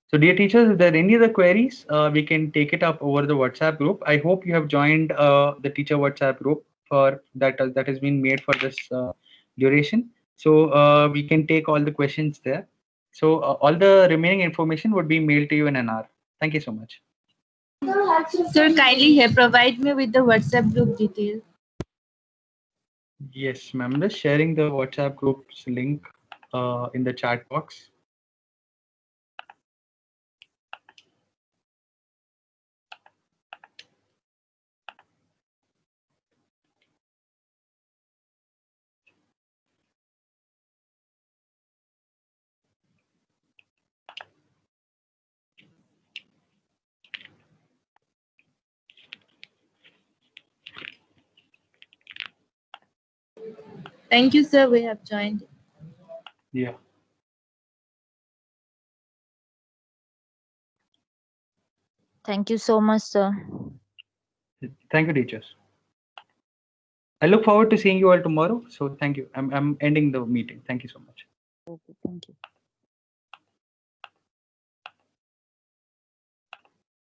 So dear teachers, if there are any other queries, we can take it up over the WhatsApp group. I hope you have joined the teacher WhatsApp group for that has been made for this duration. So we can take all the questions there. So all the remaining information would be mailed to you in an hour. Thank you so much. Sir, kindly provide me with the WhatsApp group details. Yes, ma'am. Just sharing the WhatsApp group's link in the chat box. Thank you, sir. We have joined. Yeah. Thank you so much, sir. Thank you, teachers. I look forward to seeing you all tomorrow. So thank you. I'm ending the meeting. Thank you so much. Okay, thank you.